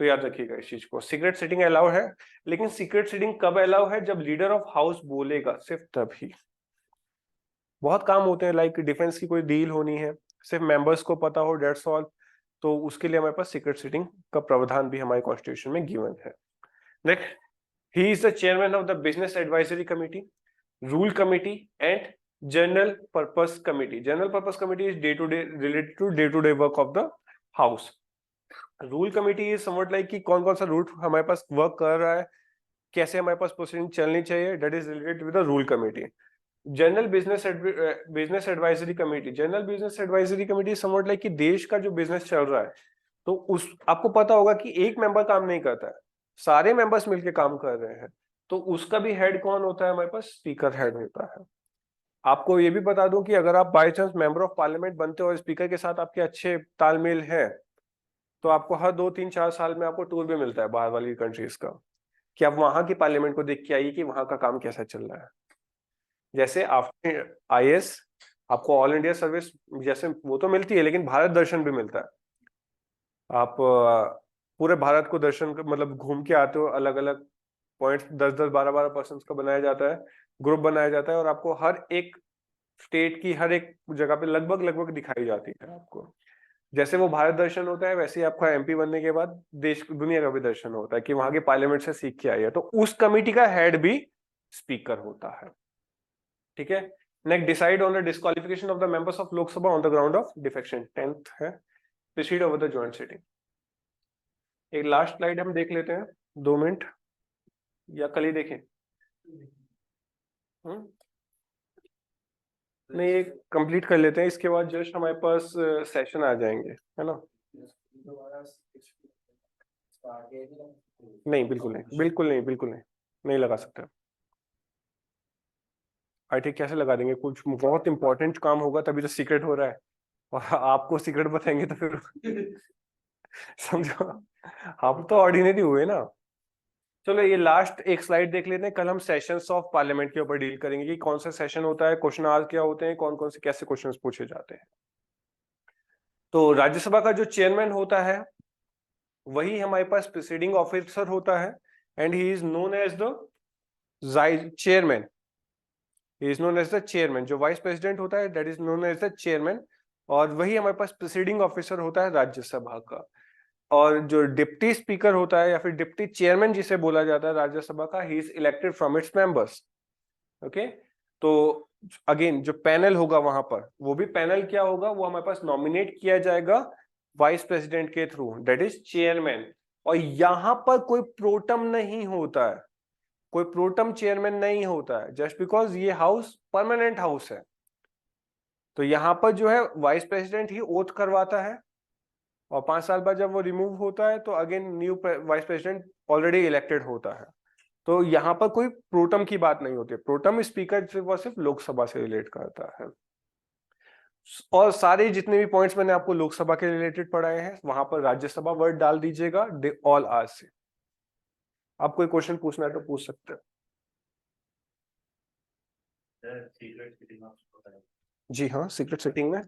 S1: तो याद रखिएगा इस चीज को। सीक्रेट सिटिंग अलाउ है, लेकिन सीक्रेट सिटिंग कब अलाउ है? जब लीडर ऑफ हाउस बोलेगा, सिर्फ तभी। बहुत काम होते हैं, लाइक डिफेंस की कोई डील होनी है, सिर्फ मेंबर्स को पता हो, डेट्स ऑल, तो उसके लिए हमारे पास सीक्रेट सिटिंग का प्रावधान भी हमारे कॉन्स्टिट्यूशन में गिवन है। Next, he is the chairman of the business advisory committee, rule committee and general purpose committee. General purpose committee is day to day related to day to day work of the house. Rule committee is somewhat like कि कौन कौन सा root हमारे पास work कर रहा है, कैसे हमारे पास प्रोसीडिंग चलनी चाहिए, that is related with the rule committee. General business advisory committee, general business advisory committee somewhat like कि देश का जो बिजनेस चल रहा है, तो उस आपको पता होगा कि एक मेंबर काम नहीं करता है, सारे मेंबर्स मिलकर काम कर रहे हैं, तो उसका भी हेड कौन होता है? हमारे पास स्पीकर हेड होता है। आपको ये भी बता दूं कि अगर आप by chance member of parliament बनते हो और स्पीकर के साथ आपके अच्छे तालमेल है, तो आपको हर 2-3-4 साल में आपको टूर भी मिलता है बाहर वाली कंट्रीज का, कि आप वहां की पार्लियामेंट को देख के आइए कि वहां का काम कैसा चल रहा है। जैसे आफ्टर आईएएस आपको ऑल इंडिया सर्विस जैसे वो तो मिलती है, लेकिन भारत दर्शन भी मिलता है। आप पूरे भारत को दर्शन मतलब घूम के आते हो, अलग अलग पॉइंट्स 10-10, 12-12 पर्सन का बनाया जाता है, ग्रुप बनाया जाता है, और आपको हर एक स्टेट की हर एक जगह पे लगभग लगभग दिखाई जाती है आपको। जैसे वो भारत दर्शन होता है, वैसे ही आपका एमपी बनने के बाद देश दुनिया का भी दर्शन होता है कि वहां के पार्लियामेंट से सीख के आई है, तो उस कमेटी का हेड भी स्पीकर होता है। ठीक है। Next, decide on the disqualification of the members of Lok Sabha on the ground of defection. 10th है, proceed over the joint sitting. एक लास्ट स्लाइड हम देख लेते हैं, 2 मिनट, या कल ही देखें? नहीं, ये कंप्लीट कर लेते हैं, इसके बाद जस्ट हमारे पास सेशन आ जाएंगे, है ना? नहीं, बिल्कुल नहीं, बिल्कुल नहीं, बिल्कुल नहीं, नहीं लगा सकते। आई थिंक कैसे लगा देंगे? कुछ बहुत इंपॉर्टेंट काम होगा तभी तो सीक्रेट हो रहा है, और आपको सीक्रेट बताएंगे तो फिर समझो आप तो ऑर्डिनरी हुए ना। चलो ये लास्ट एक स्लाइड देख लेते हैं। कल हम सेशंस ऑफ पार्लियामेंट के ऊपर डील करेंगे कि कौन सा सेशन होता है, क्वेश्चन आवर क्या होते हैं, कौन कौन से कैसे क्वेश्चंस पूछे जाते हैं। तो राज्यसभा का जो चेयरमैन होता है वही हमारे पास प्रिसीडिंग ऑफिसर होता है, and he is known as the chairman. He is known as the chairman. जो वाइस प्रेसिडेंट होता है that is known as the chairman, और वही हमारे पास प्रिसीडिंग ऑफिसर होता है राज्यसभा का। और जो डिप्टी स्पीकर होता है या फिर डिप्टी चेयरमैन जिसे बोला जाता है राज्यसभा का, he is elected from its members. Okay, तो अगेन जो पैनल होगा वहां पर, वो भी पैनल क्या होगा, वो हमारे पास नॉमिनेट किया जाएगा वाइस प्रेसिडेंट के थ्रू, दैट इज चेयरमैन। और यहां पर कोई प्रोटम नहीं होता है, कोई प्रोटम चेयरमैन नहीं होता है, जस्ट बिकॉज ये हाउस परमानेंट हाउस है। तो यहां पर जो है वाइस प्रेसिडेंट ही ओथ करवाता है, और 5 साल बाद जब वो रिमूव होता है तो again new vice president already elected होता है। तो यहाँ पर कोई प्रोटम की बात नहीं होती, प्रोटम स्पीकर सिर्फ लोकसभा से रिलेट करता है। और सारे जितने भी पॉइंट्स मैंने आपको लोकसभा के रिलेटेड पढ़ाए हैं, वहां पर राज्यसभा वर्ड डाल दीजिएगा, दे ऑल आर से। आप कोई क्वेश्चन पूछना है तो पूछ सकते हैं। जी हाँ, सीक्रेट सिटिंग में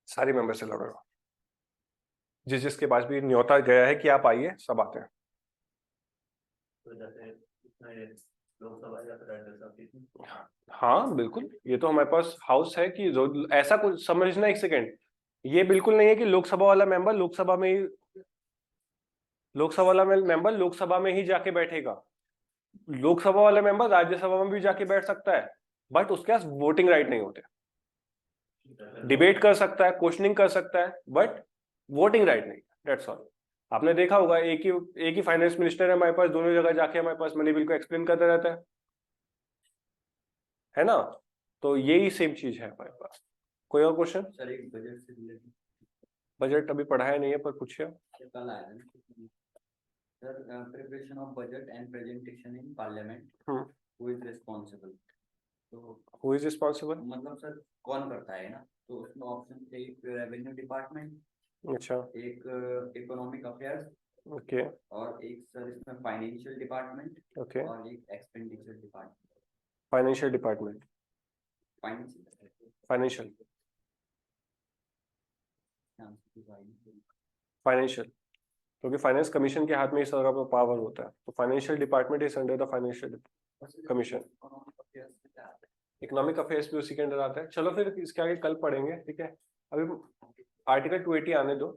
S1: सारे मेंबर से लड़ रहा, जिसके पास भी न्योता गया है कि आप आइए, सब आते हैं। हाँ बिल्कुल, ये तो हमारे पास हाउस है कि ऐसा कुछ समझना, एक सेकेंड, ये बिल्कुल नहीं है कि लोकसभा वाला मेंबर लोकसभा में ही, लोकसभा वाला मेंबर लोकसभा में ही जाके बैठेगा। लोकसभा वाला मेंबर राज्यसभा में भी जाके बैठ सकता है, बट उसके पास वोटिंग राइट नहीं होते। डिबेट कर सकता है, क्वेश्चनिंग कर सकता है, बट वोटिंग राइट नहीं, दैट्स ऑल। आपने देखा होगा एक ही फाइनेंस मिनिस्टर है हमारे पास, दोनों जगह जाके हमारे पास मनी बिल को एक्सप्लेन करता रहता है ना। तो यही सेम चीज है हमारे पास। कोई और क्वेश्चन?
S2: सर एक बजट से रिलेटेड
S1: बजट अभी पढ़ाया नहीं है, पर पूछिए।
S2: कल आया था sir, preparation of budget and presentation in parliament, who is responsible? तो
S1: हु इज रिस्पांसिबल
S2: मतलब सर कौन करता है ना, तो उसमें ऑप्शन थे, एक रेवेन्यू डिपार्टमेंट,
S1: अच्छा,
S2: एक इकोनॉमिक अफेयर्स,
S1: ओके
S2: और एक सर इसमें फाइनेंशियल डिपार्टमेंट,
S1: ओके,
S2: और एक expenditure department.
S1: Financial department,
S2: financial
S1: financial, क्योंकि फाइनेंस कमीशन के हाथ में इस तरह का पावर होता है, तो financial department is under the financial commission. Economic affairs भी उसी के अंडर आता है। चलो फिर इसके आगे कल पढ़ेंगे, ठीक है। अभी आर्टिकल 280 आने दो।